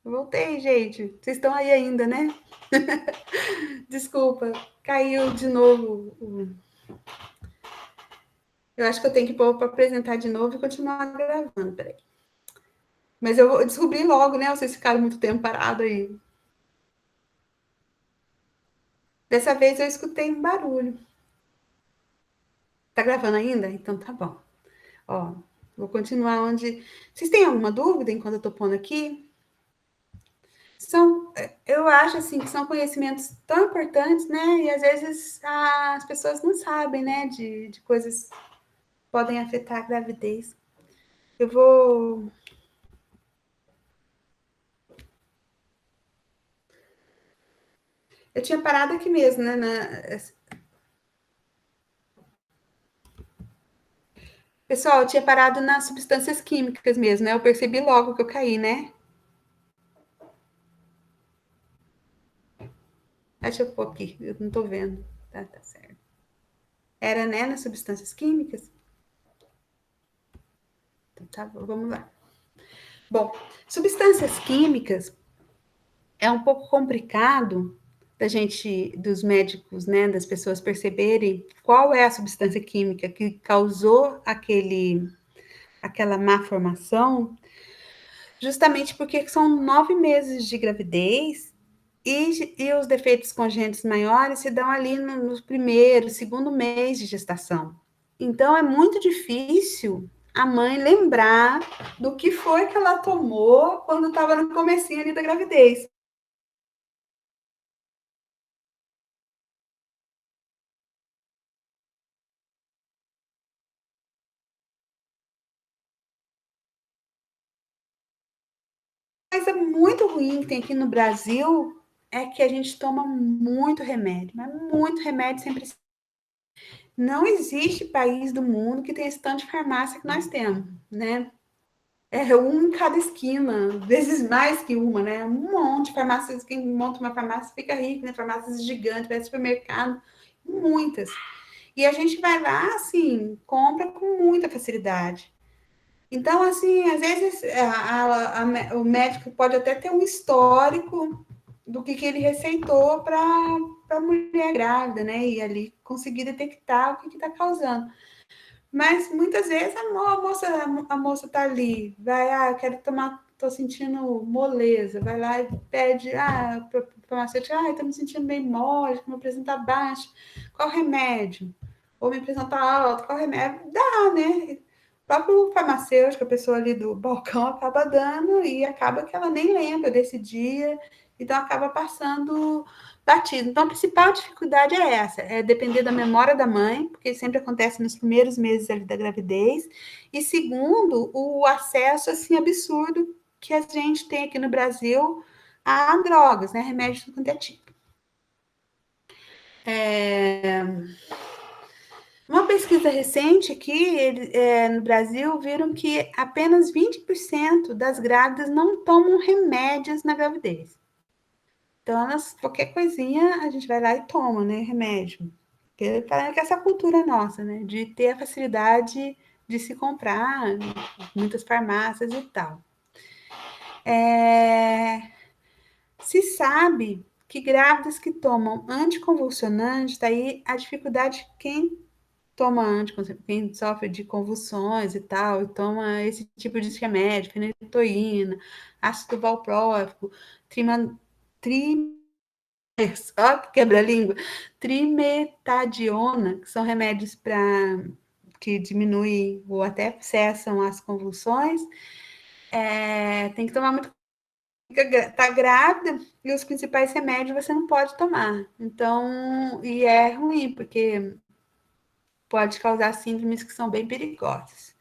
Speaker 1: Voltei, gente. Vocês estão aí ainda, né? Desculpa, caiu de novo. Eu acho que eu tenho que pôr para apresentar de novo e continuar gravando. Peraí. Mas eu vou descobrir logo, né? Vocês ficaram muito tempo parado aí. Dessa vez eu escutei um barulho. Tá gravando ainda? Então tá bom. Ó, vou continuar onde. Vocês têm alguma dúvida enquanto eu tô pondo aqui? Eu acho assim que são conhecimentos tão importantes, né? E às vezes as pessoas não sabem, né? De coisas que podem afetar a gravidez. Eu vou. Eu tinha parado aqui mesmo, né? Pessoal, eu tinha parado nas substâncias químicas mesmo, né? Eu percebi logo que eu caí, né? Deixa eu pôr aqui, eu não tô vendo. Tá certo. Era, né, nas substâncias químicas? Então, tá, vamos lá. Bom, substâncias químicas é um pouco complicado da gente, dos médicos, né, das pessoas perceberem qual é a substância química que causou aquela má formação, justamente porque são 9 meses de gravidez e os defeitos congênitos maiores se dão ali no primeiro, segundo mês de gestação. Então, é muito difícil a mãe lembrar do que foi que ela tomou quando estava no comecinho ali da gravidez. Coisa muito ruim que tem aqui no Brasil é que a gente toma muito remédio, mas muito remédio sem precisar. Não existe país do mundo que tenha esse tanto de farmácia que nós temos, né? É um em cada esquina, vezes mais que uma, né? Um monte de farmácias. Quem monta uma farmácia fica rico, né? Farmácias gigantes, vai supermercado, muitas. E a gente vai lá, assim, compra com muita facilidade. Então, assim, às vezes o médico pode até ter um histórico do que ele receitou para a mulher grávida, né? E ali conseguir detectar o que está causando. Mas muitas vezes a moça tá ali, vai, quero tomar, tô sentindo moleza, vai lá e pede, para farmacêutica, tô me sentindo bem mole, com uma pressão tá baixa, qual remédio? Ou minha pressão tá alta, qual remédio? Dá, né? O próprio farmacêutico, a pessoa ali do balcão, acaba dando e acaba que ela nem lembra desse dia, então acaba passando batido. Então, a principal dificuldade é essa, é depender da memória da mãe, porque sempre acontece nos primeiros meses ali da gravidez, e segundo, o acesso, assim, absurdo que a gente tem aqui no Brasil a drogas, né, remédios do quanto é tipo. Uma pesquisa recente aqui, no Brasil, viram que apenas 20% das grávidas não tomam remédios na gravidez. Então, qualquer coisinha, a gente vai lá e toma, né, remédio. Porque parece que essa cultura nossa, né, de ter a facilidade de se comprar, muitas farmácias e tal. Se sabe que grávidas que tomam anticonvulsionante, daí a dificuldade, quem toma anticonvulsivante, quem sofre de convulsões e tal, e toma esse tipo de remédio, fenetoína, ácido valproico, trima, tri, ó, quebra-língua, trimetadiona, que são remédios para que diminuem ou até cessam as convulsões, tem que tomar muito. Tá grávida e os principais remédios você não pode tomar. Então, e é ruim, porque pode causar síndromes que são bem perigosas.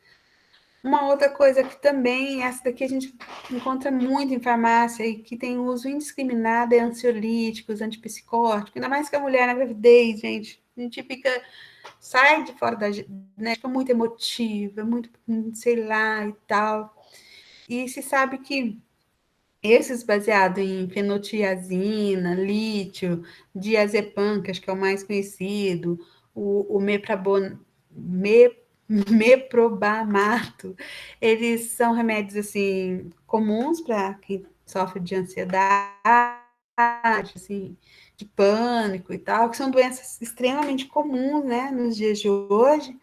Speaker 1: Uma outra coisa que também, essa daqui a gente encontra muito em farmácia e que tem uso indiscriminado é ansiolíticos, antipsicóticos, ainda mais que a mulher na gravidez, gente. A gente fica, sai de fora da, né, fica muito emotiva, muito, sei lá e tal. E se sabe que esses baseados em fenotiazina, lítio, diazepam, que acho que é o mais conhecido, o meprobamato, eles são remédios assim comuns para quem sofre de ansiedade, assim, de pânico e tal, que são doenças extremamente comuns, né, nos dias de hoje,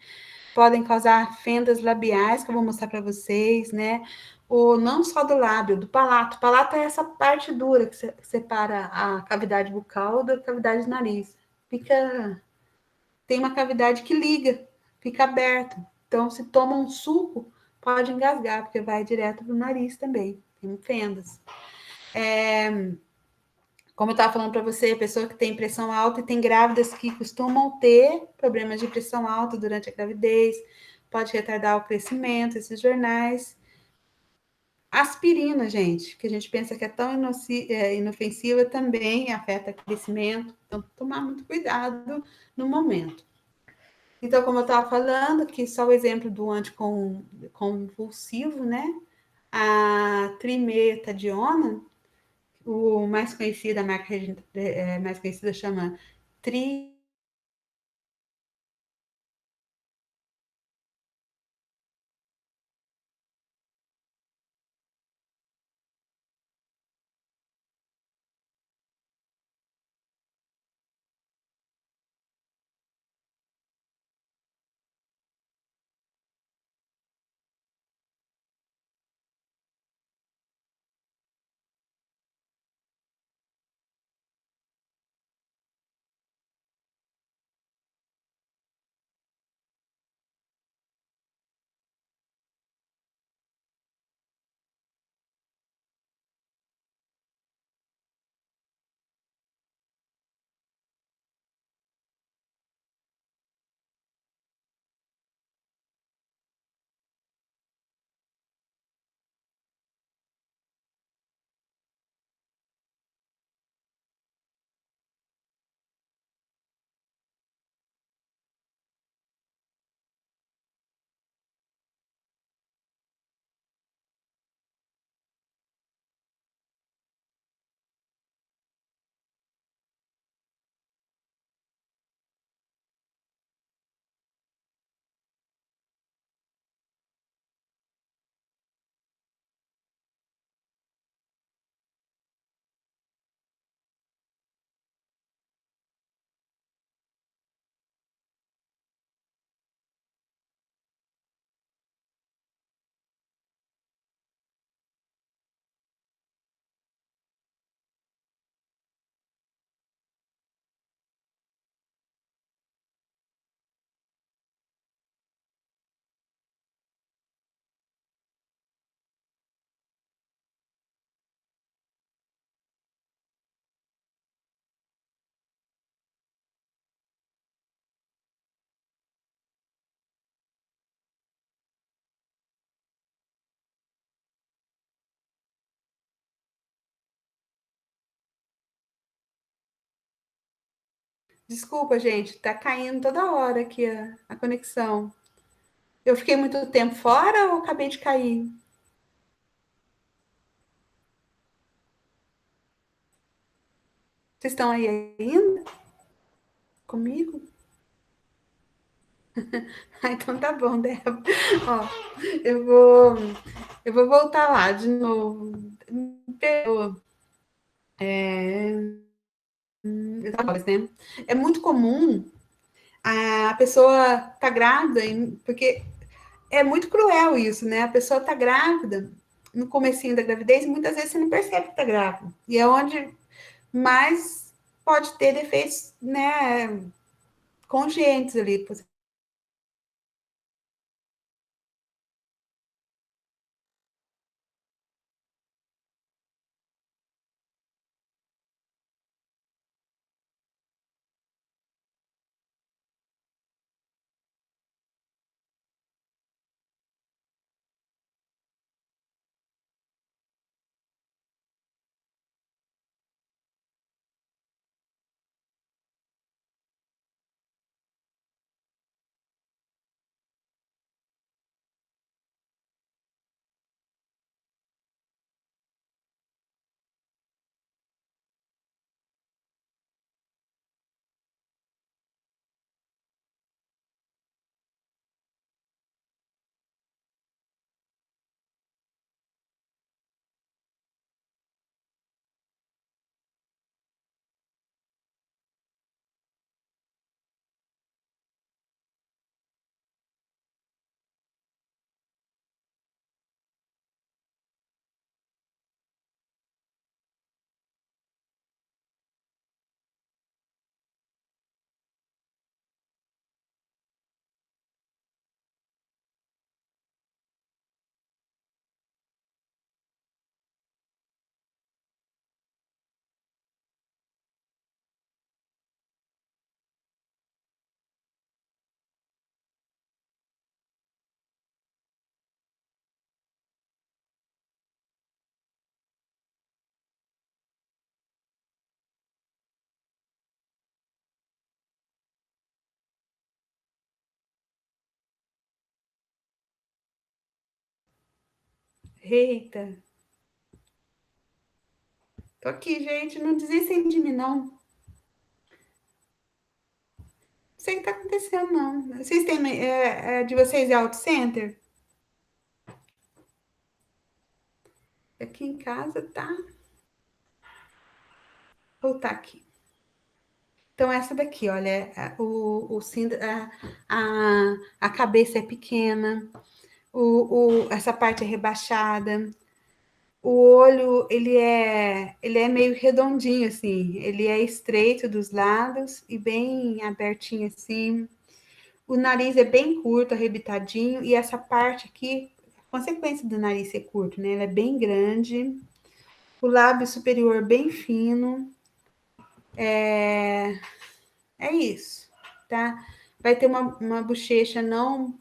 Speaker 1: podem causar fendas labiais, que eu vou mostrar para vocês, né, ou não só do lábio, do palato. O palato é essa parte dura que separa a cavidade bucal da cavidade do nariz. Fica, tem uma cavidade que liga, fica aberta. Então, se toma um suco, pode engasgar, porque vai direto para o nariz também. Tem fendas. Como eu estava falando para você, pessoa que tem pressão alta e tem grávidas que costumam ter problemas de pressão alta durante a gravidez, pode retardar o crescimento, esses jornais. Aspirina, gente, que a gente pensa que é tão inofensiva, também afeta o crescimento. Então, tomar muito cuidado no momento. Então, como eu estava falando, que só o exemplo do anticonvulsivo, né? A trimetadiona, o mais conhecido, a marca mais conhecida chama Tri. Desculpa, gente, tá caindo toda hora aqui a conexão. Eu fiquei muito tempo fora ou acabei de cair? Vocês estão aí ainda comigo? Ah, então tá bom, Débora. Ó, eu vou, eu vou voltar lá de novo. É, né? É muito comum a pessoa tá grávida, porque é muito cruel isso, né? A pessoa tá grávida no comecinho da gravidez e muitas vezes você não percebe que tá grávida. E é onde mais pode ter defeitos, né, congênitos ali. Eita, tô aqui, gente. Não desistem de mim, não. Não sei o que tá acontecendo, não. Vocês têm. De vocês é auto center? Aqui em casa tá. Ou tá aqui. Então, essa daqui, olha, a cabeça é pequena, essa parte é rebaixada, o olho, ele é meio redondinho, assim, ele é estreito dos lados e bem abertinho, assim. O nariz é bem curto, arrebitadinho, e essa parte aqui, consequência do nariz ser curto, né? Ele é bem grande, o lábio superior bem fino, é isso, tá? Vai ter uma bochecha não.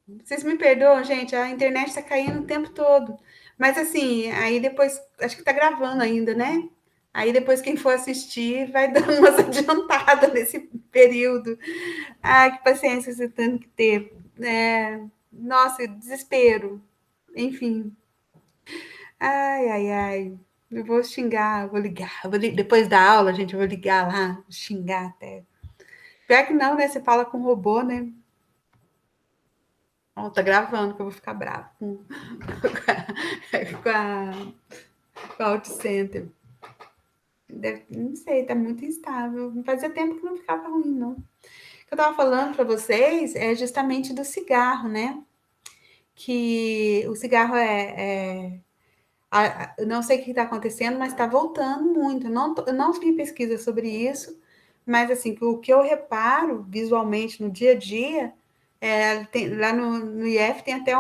Speaker 1: Vocês me perdoam, gente, a internet está caindo o tempo todo. Mas assim, aí depois, acho que está gravando ainda, né? Aí depois quem for assistir vai dar umas adiantadas nesse período. Ai, que paciência você tem que ter. É, nossa, desespero. Enfim. Ai, ai, ai. Eu vou xingar, vou ligar. Depois da aula, gente, eu vou ligar lá, xingar até. Pior que não, né? Você fala com o robô, né? Ó, tá gravando, que eu vou ficar bravo com com a Center. Não sei, tá muito instável. Fazia tempo que não ficava ruim, não. O que eu tava falando para vocês é justamente do cigarro, né? Que o cigarro eu não sei o que está acontecendo, mas está voltando muito. Eu não vi pesquisa sobre isso, mas assim, o que eu reparo visualmente no dia a dia, lá no IF tem até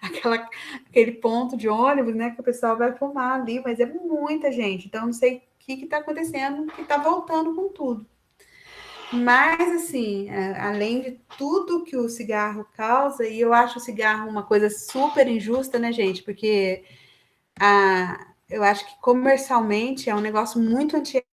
Speaker 1: aquele ponto de ônibus, né, que o pessoal vai fumar ali, mas é muita gente, então não sei o que está acontecendo, que está voltando com tudo. Mas, assim, além de tudo que o cigarro causa, e eu acho o cigarro uma coisa super injusta, né, gente? Porque eu acho que comercialmente é um negócio muito antigo.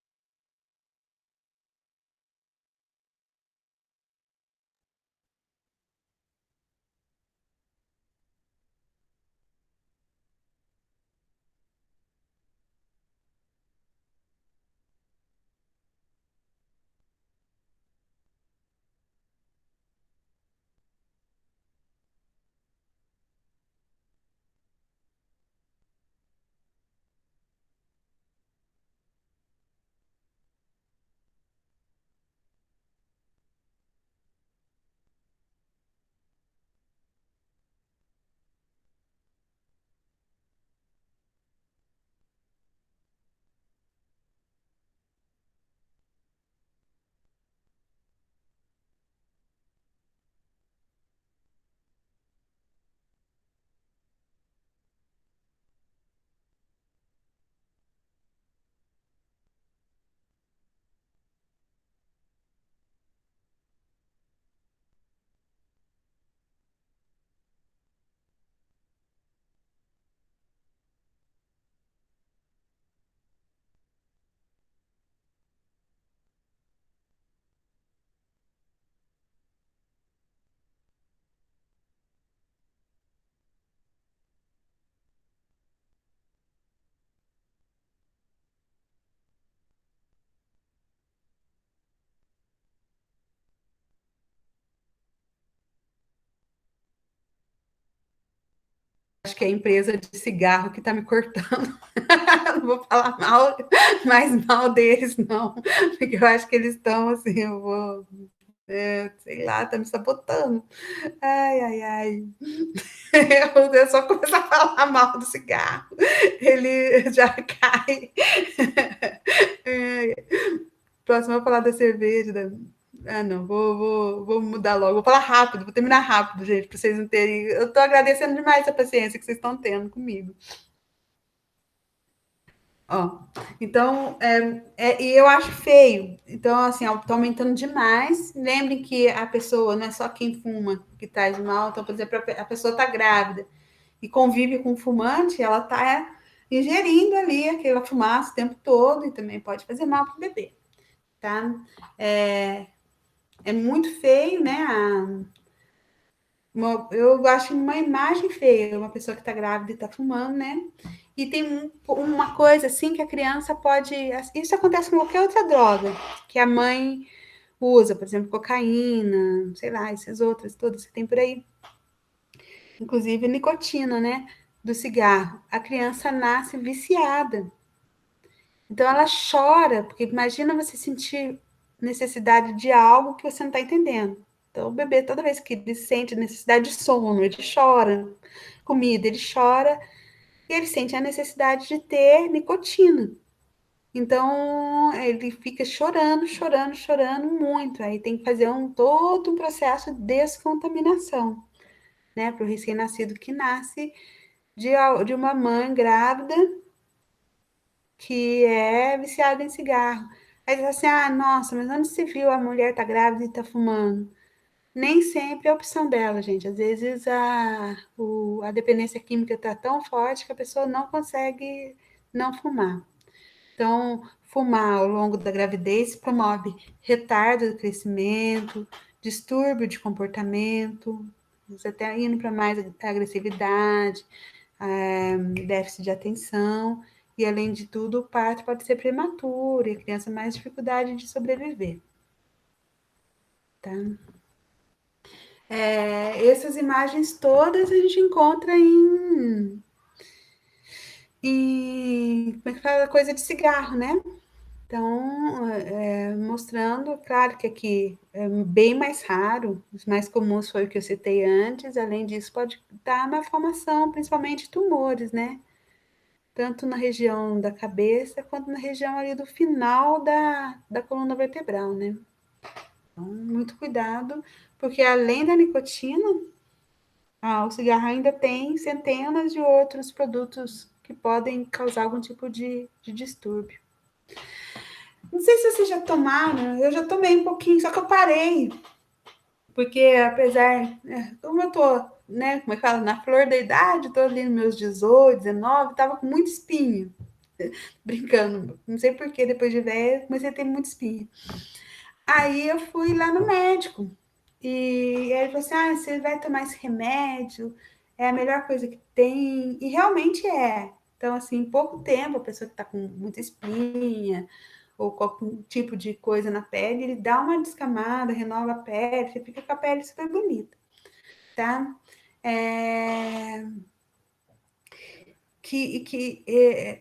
Speaker 1: Acho que é a empresa de cigarro que está me cortando. Não vou falar mal, mais mal deles, não. Porque eu acho que eles estão assim, eu vou. Sei lá, tá me sabotando. Ai, ai, ai. Eu só começar a falar mal do cigarro, ele já cai. Próximo, eu vou falar da cerveja. Ah, não, vou mudar logo. Vou falar rápido, vou terminar rápido, gente, para vocês não terem. Eu tô agradecendo demais a paciência que vocês estão tendo comigo. Ó, então, e eu acho feio. Então, assim, ó, tá aumentando demais. Lembrem que a pessoa não é só quem fuma que traz mal. Então, por exemplo, a pessoa tá grávida e convive com fumante, ela tá ingerindo ali aquela fumaça o tempo todo e também pode fazer mal para o bebê, tá? É, é muito feio, né? Eu acho uma imagem feia, uma pessoa que está grávida e está fumando, né? E tem uma coisa assim que a criança pode. Isso acontece com qualquer outra droga que a mãe usa, por exemplo, cocaína, sei lá, essas outras todas que tem por aí. Inclusive nicotina, né? Do cigarro. A criança nasce viciada. Então ela chora, porque imagina você sentir necessidade de algo que você não está entendendo. Então o bebê, toda vez que ele sente necessidade de sono, ele chora, comida, ele chora, e ele sente a necessidade de ter nicotina. Então ele fica chorando, chorando, chorando muito. Aí tem que fazer todo um processo de descontaminação, né? Para o recém-nascido que nasce de uma mãe grávida que é viciada em cigarro. Aí diz assim: ah, nossa, mas onde se viu a mulher tá grávida e tá fumando? Nem sempre é a opção dela, gente. Às vezes a dependência química está tão forte que a pessoa não consegue não fumar. Então, fumar ao longo da gravidez promove retardo do crescimento, distúrbio de comportamento, você até indo para mais agressividade, déficit de atenção, e além de tudo, o parto pode ser prematuro e a criança mais dificuldade de sobreviver. Tá? Essas imagens todas a gente encontra como é que fala? Coisa de cigarro, né? Então, mostrando, claro que aqui é bem mais raro, os mais comuns foi o que eu citei antes, além disso, pode dar uma formação, principalmente tumores, né? Tanto na região da cabeça, quanto na região ali do final da coluna vertebral, né? Então, muito cuidado, porque além da nicotina, o cigarro ainda tem centenas de outros produtos que podem causar algum tipo de distúrbio. Não sei se vocês já tomaram, eu já tomei um pouquinho, só que eu parei, porque apesar, como eu tô, né, como é que fala, na flor da idade, tô ali nos meus 18, 19, tava com muito espinho, brincando, não sei porquê, depois de velha, comecei a ter muito espinho. Aí eu fui lá no médico, e aí ele falou assim, você vai tomar esse remédio, é a melhor coisa que tem, e realmente é. Então, assim, em pouco tempo, a pessoa que tá com muita espinha, ou qualquer tipo de coisa na pele, ele dá uma descamada, renova a pele, você fica com a pele super bonita, tá? É,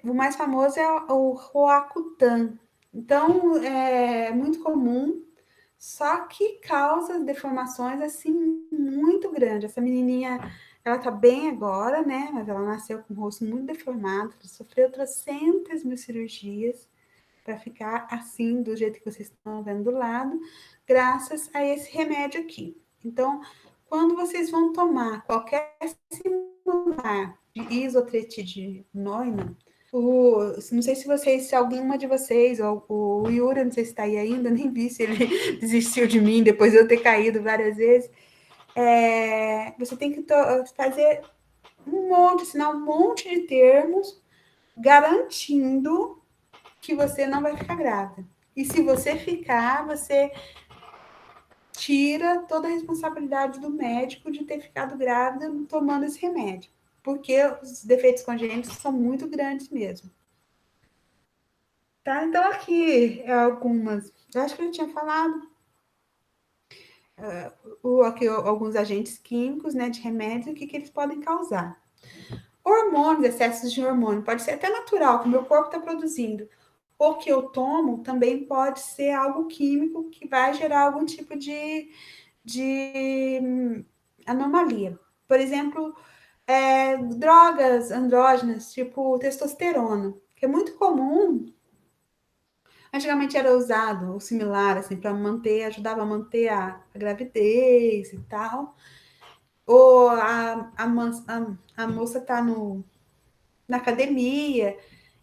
Speaker 1: o mais famoso é o Roacutan. Então, é muito comum, só que causa deformações, assim, muito grandes. Essa menininha, ela tá bem agora, né? Mas ela nasceu com o rosto muito deformado, sofreu trocentas mil cirurgias, para ficar assim, do jeito que vocês estão vendo do lado, graças a esse remédio aqui. Então, quando vocês vão tomar qualquer similar de isotretinoina, não sei se vocês, se alguma de vocês, ou o Yuri, não sei se está aí ainda, nem vi se ele desistiu de mim depois de eu ter caído várias vezes. Você tem que fazer assinar um monte de termos garantindo que você não vai ficar grávida. E se você ficar, você tira toda a responsabilidade do médico de ter ficado grávida tomando esse remédio. Porque os defeitos congênitos são muito grandes mesmo. Tá? Então, aqui é algumas. Eu acho que eu já tinha falado. Aqui, alguns agentes químicos, né, de remédio, o que eles podem causar. Hormônios, excessos de hormônio, pode ser até natural, que o meu corpo está produzindo. O que eu tomo também pode ser algo químico que vai gerar algum tipo de anomalia. Por exemplo, drogas andrógenas, tipo testosterona, que é muito comum. Antigamente era usado o similar, assim, para manter, ajudava a manter a gravidez e tal. Ou a moça está na academia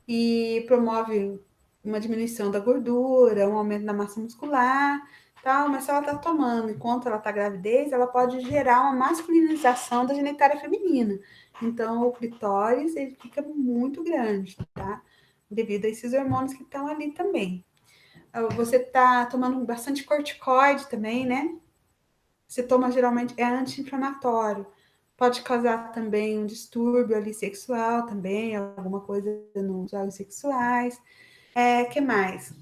Speaker 1: e promove uma diminuição da gordura, um aumento da massa muscular, tal, mas se ela está tomando enquanto ela está gravidez, ela pode gerar uma masculinização da genitália feminina. Então, o clitóris ele fica muito grande, tá? Devido a esses hormônios que estão ali também. Você está tomando bastante corticoide também, né? Você toma geralmente, é anti-inflamatório. Pode causar também um distúrbio ali sexual também, alguma coisa nos órgãos sexuais. Que mais?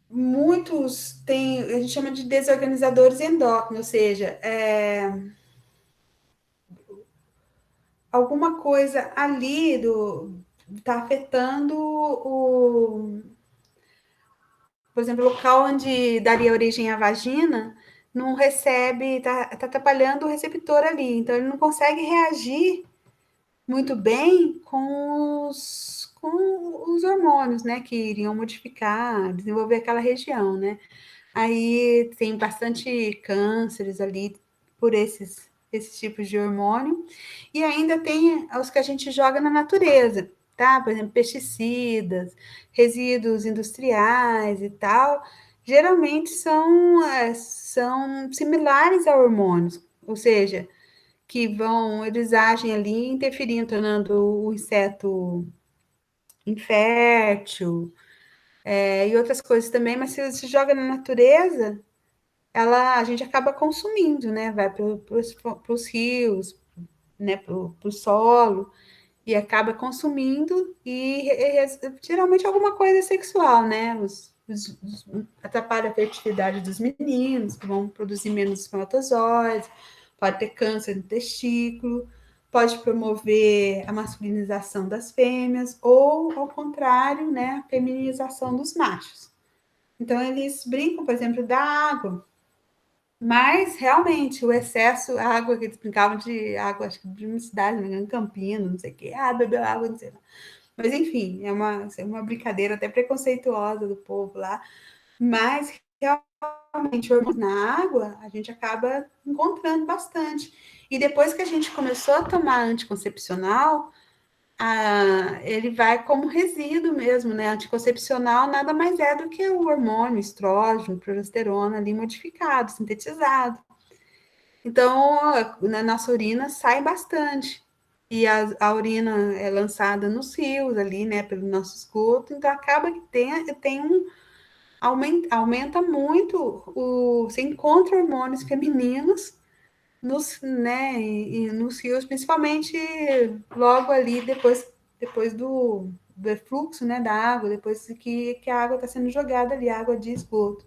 Speaker 1: Muitos têm, a gente chama de desorganizadores endócrinos, ou seja, alguma coisa ali está afetando por exemplo, o local onde daria origem à vagina não recebe, tá atrapalhando o receptor ali, então ele não consegue reagir muito bem com os hormônios, né, que iriam modificar, desenvolver aquela região, né? Aí tem bastante cânceres ali por esses tipos de hormônio. E ainda tem os que a gente joga na natureza, tá? Por exemplo, pesticidas, resíduos industriais e tal, geralmente são similares a hormônios, ou seja, eles agem ali interferindo, tornando o inseto infértil, e outras coisas também, mas se se joga na natureza, a gente acaba consumindo, né? Vai para os rios, né? Para o solo, e acaba consumindo geralmente alguma coisa sexual, né? Atrapalha a fertilidade dos meninos, que vão produzir menos espermatozoides, pode ter câncer no testículo, pode promover a masculinização das fêmeas, ou, ao contrário, né, a feminização dos machos. Então, eles brincam, por exemplo, da água, mas realmente o excesso, a água que eles brincavam de água, acho que de uma cidade, não me Campinas, não sei o quê, bebeu água, não sei lá. Mas enfim, é uma brincadeira até preconceituosa do povo lá, mas realmente o hormônio na água a gente acaba encontrando bastante. E depois que a gente começou a tomar anticoncepcional, ele vai como resíduo mesmo, né? Anticoncepcional nada mais é do que o hormônio, estrógeno, progesterona ali modificado, sintetizado. Então, na nossa urina sai bastante. E a urina é lançada nos rios ali, né, pelo nosso esgoto, então acaba que tem aumenta muito você encontra hormônios femininos nos rios, principalmente logo ali depois do fluxo, né, da água, depois que a água está sendo jogada ali, água de esgoto.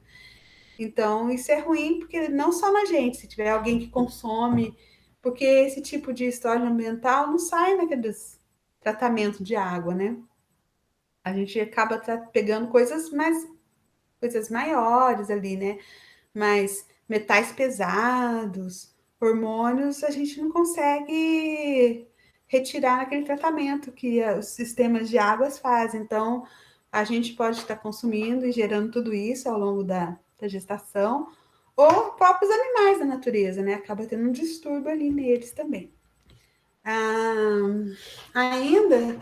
Speaker 1: Então, isso é ruim, porque não só na gente, se tiver alguém que consome, porque esse tipo de história ambiental não sai naqueles tratamentos de água, né? A gente acaba pegando coisas maiores ali, né? Mas metais pesados, hormônios, a gente não consegue retirar naquele tratamento que os sistemas de águas fazem. Então, a gente pode estar consumindo e gerando tudo isso ao longo da gestação, ou próprios animais da natureza, né? Acaba tendo um distúrbio ali neles também. Ainda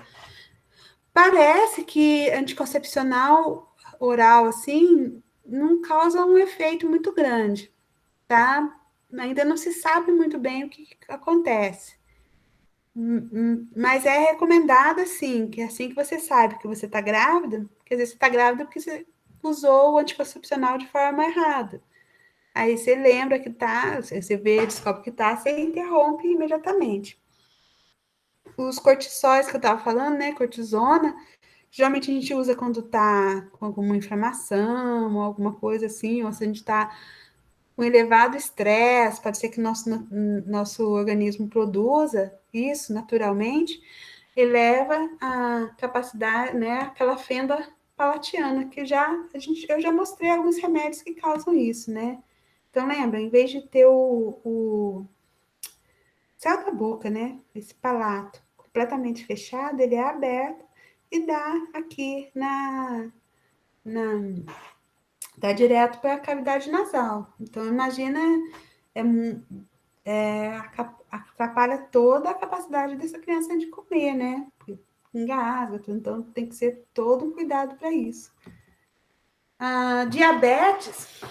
Speaker 1: parece que anticoncepcional oral, assim, não causa um efeito muito grande, tá? Ainda não se sabe muito bem o que acontece. Mas é recomendado, assim, que assim que você sabe que você está grávida, quer dizer, você está grávida porque você usou o anticoncepcional de forma errada. Aí você lembra que tá, você vê, descobre que tá, você interrompe imediatamente. Os cortisóis que eu estava falando, né, cortisona, geralmente a gente usa quando tá com alguma inflamação, ou alguma coisa assim, ou se a gente tá com elevado estresse, pode ser que nosso organismo produza isso naturalmente, eleva a capacidade, né, aquela fenda palatiana, que eu já mostrei alguns remédios que causam isso, né? Então, lembra, em vez de ter o céu da boca, né, esse palato completamente fechado, ele é aberto e dá aqui na dá direto para a cavidade nasal. Então, imagina, é, atrapalha toda a capacidade dessa criança de comer, né? Engasga, então tem que ser todo um cuidado para isso. A diabetes,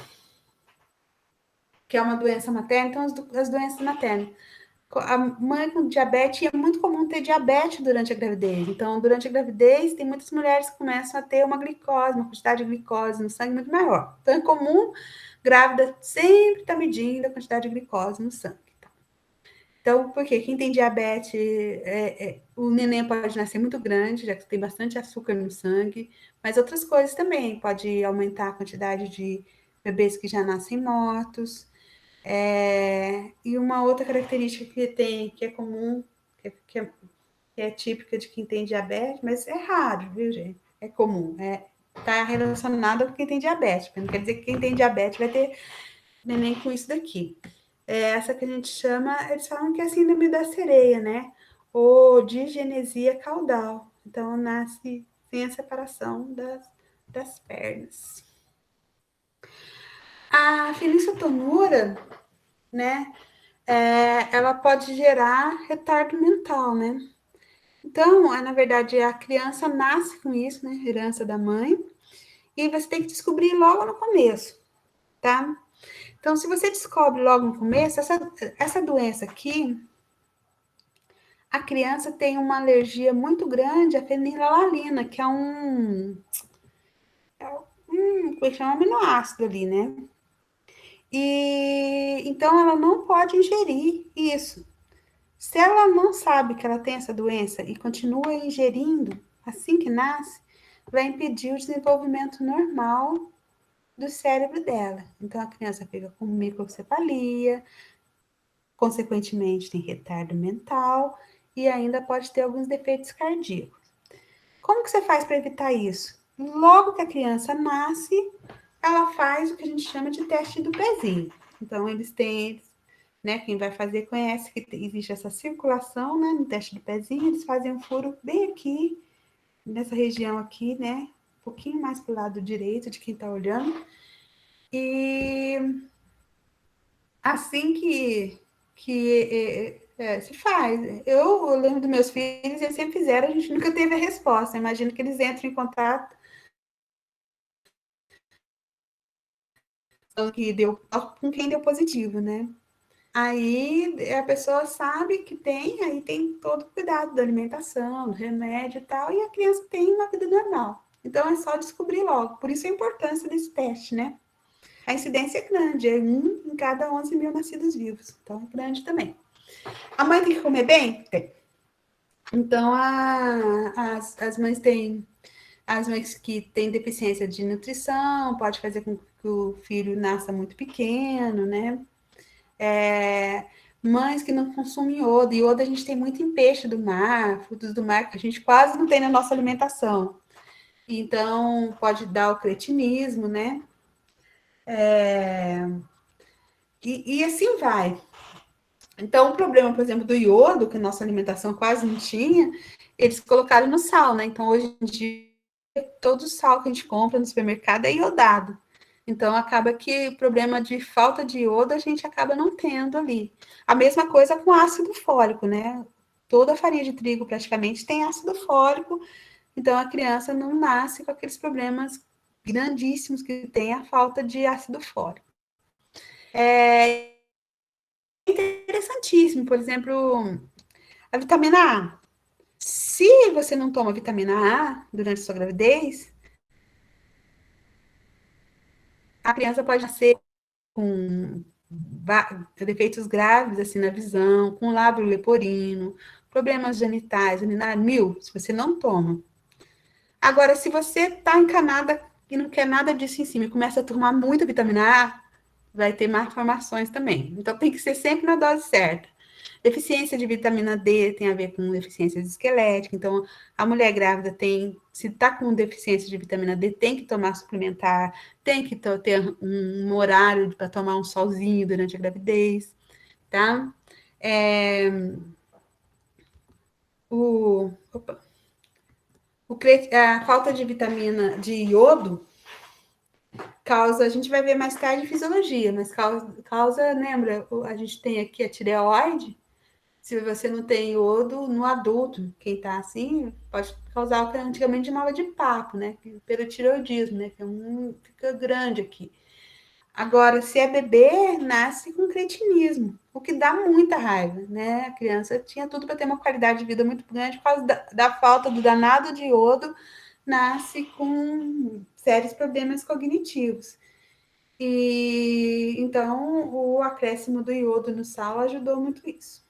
Speaker 1: que é uma doença materna, então as doenças maternas. A mãe com diabetes, é muito comum ter diabetes durante a gravidez. Então, durante a gravidez, tem muitas mulheres que começam a ter uma glicose, uma quantidade de glicose no sangue muito maior. Então, é comum grávida sempre estar medindo a quantidade de glicose no sangue. Então, porque quem tem diabetes, o neném pode nascer muito grande, já que tem bastante açúcar no sangue, mas outras coisas também, pode aumentar a quantidade de bebês que já nascem mortos. E uma outra característica que tem, que é comum, que é típica de quem tem diabetes, mas é raro, viu, gente? É comum, tá relacionado com quem tem diabetes, não quer dizer que quem tem diabetes vai ter neném com isso daqui. Essa que a gente chama, eles falam que é a síndrome da sereia, né? Ou digenesia caudal. Então, nasce sem a separação das pernas. A fenilotonúria, né? Ela pode gerar retardo mental, né? Então, na verdade, a criança nasce com isso, né? Herança da mãe. e você tem que descobrir logo no começo, tá? Então, se você descobre logo no começo, essa doença aqui, a criança tem uma alergia muito grande à fenilalanina, que é como é que chama? Aminoácido ali, né? E então ela não pode ingerir isso. Se ela não sabe que ela tem essa doença e continua ingerindo assim que nasce, vai impedir o desenvolvimento normal do cérebro dela. Então a criança fica com microcefalia, consequentemente tem retardo mental e ainda pode ter alguns defeitos cardíacos. Como que você faz para evitar isso? Logo que a criança nasce, ela faz o que a gente chama de teste do pezinho. Então, eles têm, né? Quem vai fazer conhece que existe essa circulação, né? No teste do pezinho, eles fazem um furo bem aqui, nessa região aqui, né? Um pouquinho mais para o lado direito de quem está olhando. E assim que se faz. Eu lembro dos meus filhos, eles sempre fizeram, a gente nunca teve a resposta. Imagino que eles entram em contato que deu com quem deu positivo, né? Aí a pessoa sabe que tem, aí tem todo o cuidado da alimentação, do remédio e tal, e a criança tem uma vida normal. Então é só descobrir logo. Por isso a importância desse teste, né? A incidência é grande, é 1 em cada 11 mil nascidos vivos. Então é grande também. A mãe tem que comer bem? Tem. Então as mães têm. As mães que têm deficiência de nutrição, pode fazer com que o filho nasça muito pequeno, né? Mães que não consumem iodo. Iodo a gente tem muito em peixe do mar, frutos do mar, que a gente quase não tem na nossa alimentação. Então, pode dar o cretinismo, né? E assim vai. Então, o problema, por exemplo, do iodo, que a nossa alimentação quase não tinha, eles colocaram no sal, né? Então, hoje em dia, todo o sal que a gente compra no supermercado é iodado. Então, acaba que o problema de falta de iodo a gente acaba não tendo ali. A mesma coisa com ácido fólico, né? Toda a farinha de trigo praticamente tem ácido fólico, então a criança não nasce com aqueles problemas grandíssimos que tem a falta de ácido fólico. É interessantíssimo, por exemplo, a vitamina A. Se você não toma vitamina A durante a sua gravidez, a criança pode nascer com defeitos graves assim na visão, com lábio leporino, problemas genitais, urinário, mil, se você não toma. Agora, se você está encanada e não quer nada disso em cima e começa a tomar muita vitamina A, vai ter malformações também. Então, tem que ser sempre na dose certa. Deficiência de vitamina D tem a ver com deficiência esquelética. Então, a mulher grávida tem, se está com deficiência de vitamina D, tem que tomar suplementar, tem que ter um horário para tomar um solzinho durante a gravidez, tá? É, opa, a falta de vitamina de iodo causa, a gente vai ver mais tarde fisiologia, mas causa, lembra, a gente tem aqui a tireoide. Se você não tem iodo no adulto, quem tá assim, pode causar o que antigamente chamava de papo, né? Hipertireoidismo, né? Que fica grande aqui. Agora, se é bebê, nasce com cretinismo, o que dá muita raiva, né? A criança tinha tudo para ter uma qualidade de vida muito grande, por causa da falta do danado de iodo, nasce com sérios problemas cognitivos. E então o acréscimo do iodo no sal ajudou muito isso.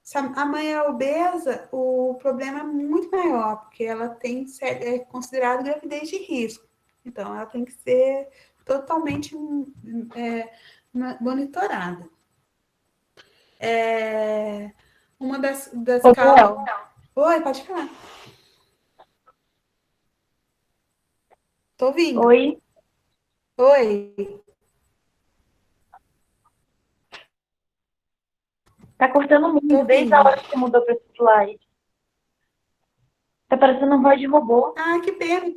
Speaker 1: Se a mãe é obesa, o problema é muito maior, porque ela tem é considerado gravidez de risco. Então, ela tem que ser totalmente é, monitorada. É, uma das
Speaker 2: Ô,
Speaker 1: causas.
Speaker 2: Noel,
Speaker 1: Oi, pode falar. Tô ouvindo.
Speaker 2: oi,
Speaker 1: Oi,
Speaker 2: tá cortando
Speaker 1: tô
Speaker 2: muito desde a
Speaker 1: ouvindo.
Speaker 2: hora que você mudou para esse slide. Tá parecendo um voz de robô.
Speaker 1: Ah, que pena.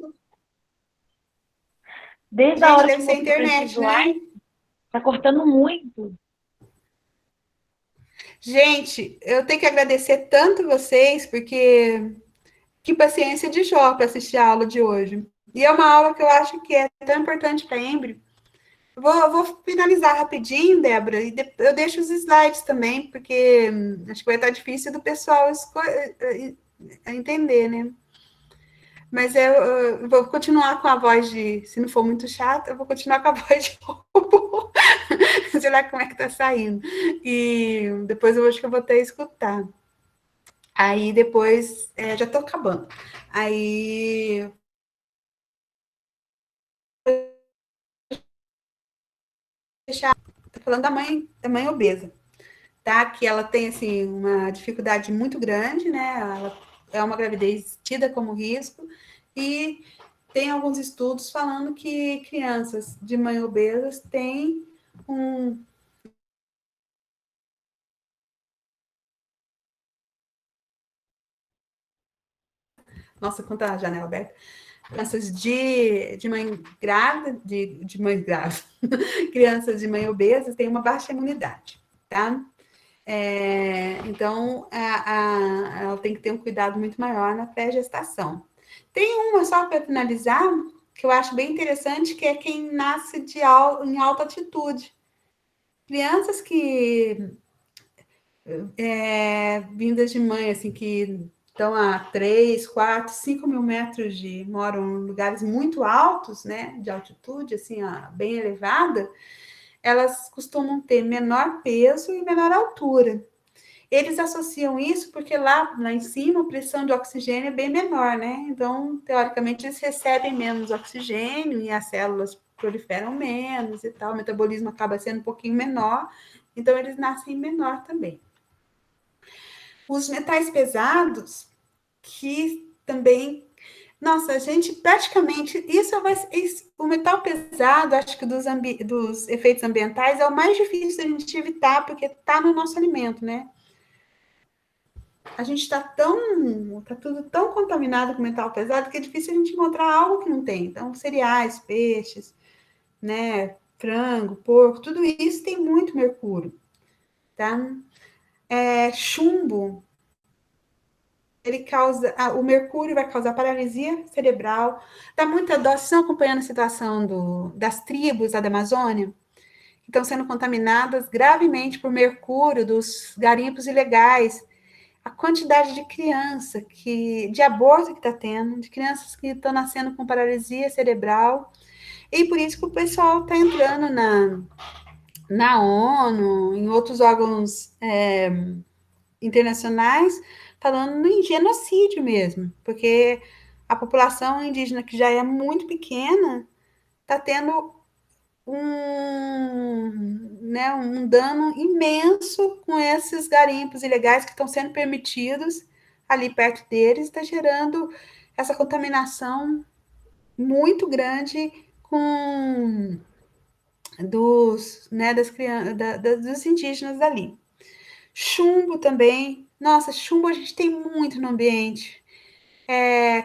Speaker 2: Desde a
Speaker 1: Gente,
Speaker 2: hora que
Speaker 1: deve ser a
Speaker 2: mudou para esse
Speaker 1: internet, né?
Speaker 2: slide, tá cortando muito.
Speaker 1: Gente, eu tenho que agradecer tanto vocês, porque que paciência de Jó para assistir a aula de hoje. E é uma aula que eu acho que é tão importante para embry. Vou finalizar rapidinho, Débora, e eu deixo os slides também, porque acho que vai estar difícil do pessoal entender, né? Mas eu vou continuar com a voz de, se não for muito chato, eu vou continuar com a voz de robô. Sei lá como é que tá saindo. E depois eu acho que eu vou até escutar. Aí depois, já tô acabando. Aí, deixar, tô falando da mãe obesa, tá? Que ela tem, assim, uma dificuldade muito grande, né? Ela é uma gravidez tida como risco e tem alguns estudos falando que crianças de mãe obesas têm um... Nossa, quanta janela aberta. Crianças de mãe grávida, de mãe grávida, crianças de mãe obesas têm uma baixa imunidade, tá? Então, ela tem que ter um cuidado muito maior na pré-gestação. Tem uma, só para finalizar, que eu acho bem interessante, que é quem nasce em alta altitude. Crianças que vindas de mãe, assim, que estão a 3, 4, 5 mil metros moram em lugares muito altos, né, de altitude, assim, bem elevada, elas costumam ter menor peso e menor altura. Eles associam isso porque lá em cima a pressão de oxigênio é bem menor, né? Então, teoricamente, eles recebem menos oxigênio e as células proliferam menos e tal, o metabolismo acaba sendo um pouquinho menor, então eles nascem menor também. Os metais pesados, que também. Nossa, a gente praticamente. O metal pesado, acho que dos efeitos ambientais, é o mais difícil da gente evitar, porque está no nosso alimento, né? A gente está tão. Está tudo tão contaminado com metal pesado que é difícil a gente encontrar algo que não tem. Então, cereais, peixes, né? Frango, porco, tudo isso tem muito mercúrio, tá? Chumbo, ele causa, o mercúrio vai causar paralisia cerebral. Dá muita dó. Vocês estão acompanhando a situação das tribos da Amazônia, que estão sendo contaminadas gravemente por mercúrio dos garimpos ilegais. A quantidade de de aborto que está tendo, de crianças que estão nascendo com paralisia cerebral. E por isso que o pessoal está entrando na ONU, em outros órgãos internacionais, falando em genocídio mesmo, porque a população indígena, que já é muito pequena, está tendo um dano imenso com esses garimpos ilegais que estão sendo permitidos ali perto deles, está gerando essa contaminação muito grande com das crianças, dos indígenas dali. Chumbo também. Nossa, chumbo a gente tem muito no ambiente.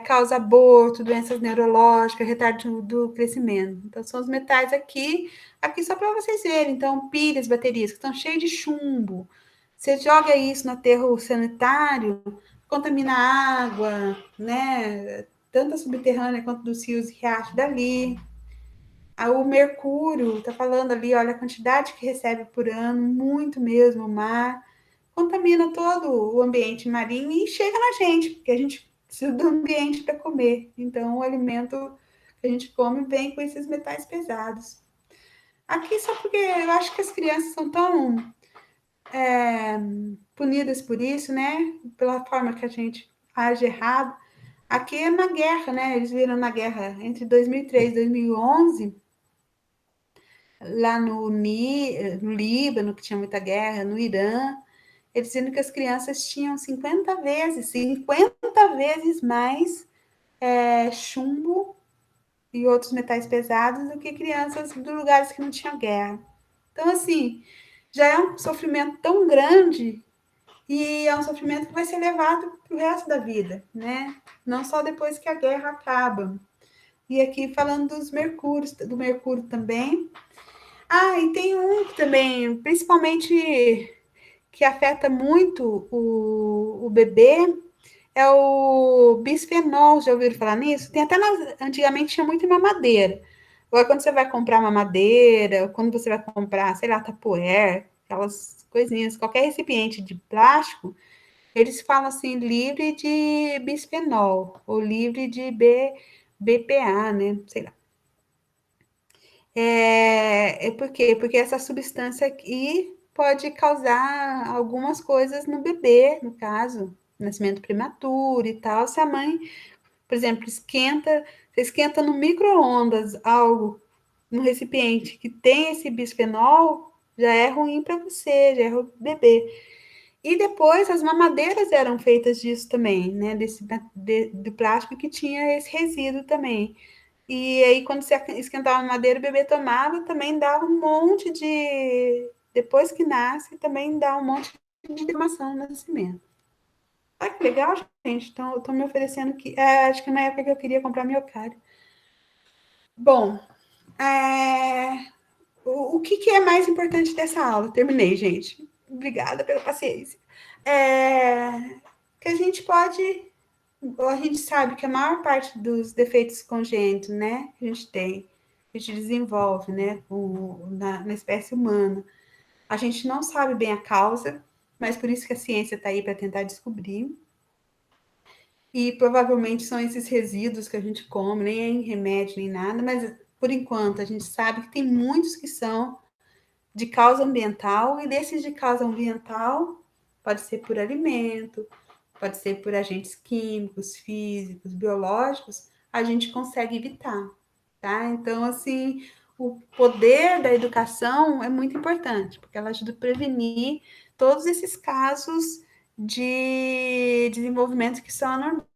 Speaker 1: Causa aborto, doenças neurológicas, retardo do crescimento. Então, são os metais aqui só para vocês verem. Então, pilhas, baterias, que estão cheias de chumbo. Você joga isso no aterro sanitário, contamina a água, né? Tanto a subterrânea quanto dos rios e riachos dali. O mercúrio, tá falando ali, olha a quantidade que recebe por ano, muito mesmo, o mar contamina todo o ambiente marinho e chega na gente, porque a gente precisa do ambiente para comer. Então, o alimento que a gente come vem com esses metais pesados. Aqui, só porque eu acho que as crianças são tão punidas por isso, né? Pela forma que a gente age errado. Aqui é na guerra, né? Eles viram na guerra entre 2003 e 2011, lá no Líbano, que tinha muita guerra, no Irã. Eles dizendo que as crianças tinham 50 vezes mais chumbo e outros metais pesados do que crianças de lugares que não tinham guerra. Então, assim, já é um sofrimento tão grande e é um sofrimento que vai ser levado para o resto da vida, né? Não só depois que a guerra acaba. E aqui falando do mercúrio também. E tem um também, principalmente que afeta muito o bebê, é o bisfenol, já ouviram falar nisso? Tem até antigamente tinha muito em mamadeira. Agora, quando você vai comprar mamadeira, quando você vai comprar, sei lá, tapoé, aquelas coisinhas, qualquer recipiente de plástico, eles falam assim, livre de bisfenol, ou livre de BPA, né? Sei lá. Por quê? Porque essa substância aqui pode causar algumas coisas no bebê, no caso, nascimento prematuro e tal. Se a mãe, por exemplo, você esquenta no micro-ondas algo no recipiente que tem esse bisfenol, já é ruim para você, já é ruim para o bebê. E depois as mamadeiras eram feitas disso também, né? Do plástico que tinha esse resíduo também. E aí, quando você esquentava a madeira, o bebê tomava, também dava um monte de. Depois que nasce, também dá um monte de inflamação no nascimento. Ah, que legal, gente. Então, estão me oferecendo que. Acho que na época que eu queria comprar miocárdio. Bom, é, o que é mais importante dessa aula? Terminei, gente. Obrigada pela paciência. Que a gente pode. A gente sabe que a maior parte dos defeitos congênitos, né, que a gente tem, a gente desenvolve, né, na espécie humana, a gente não sabe bem a causa, mas por isso que a ciência está aí para tentar descobrir. E provavelmente são esses resíduos que a gente come, nem é em remédio nem nada, mas por enquanto a gente sabe que tem muitos que são de causa ambiental, e desses de causa ambiental, pode ser por alimento, pode ser por agentes químicos, físicos, biológicos, a gente consegue evitar, tá? Então, assim, o poder da educação é muito importante, porque ela ajuda a prevenir todos esses casos de desenvolvimento que são anormais.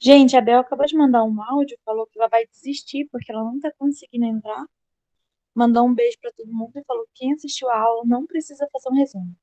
Speaker 2: Gente, a Bel acabou de mandar um áudio, falou que ela vai desistir porque ela não tá conseguindo entrar. Mandou um beijo pra todo mundo e falou que quem assistiu a aula não precisa fazer um resumo.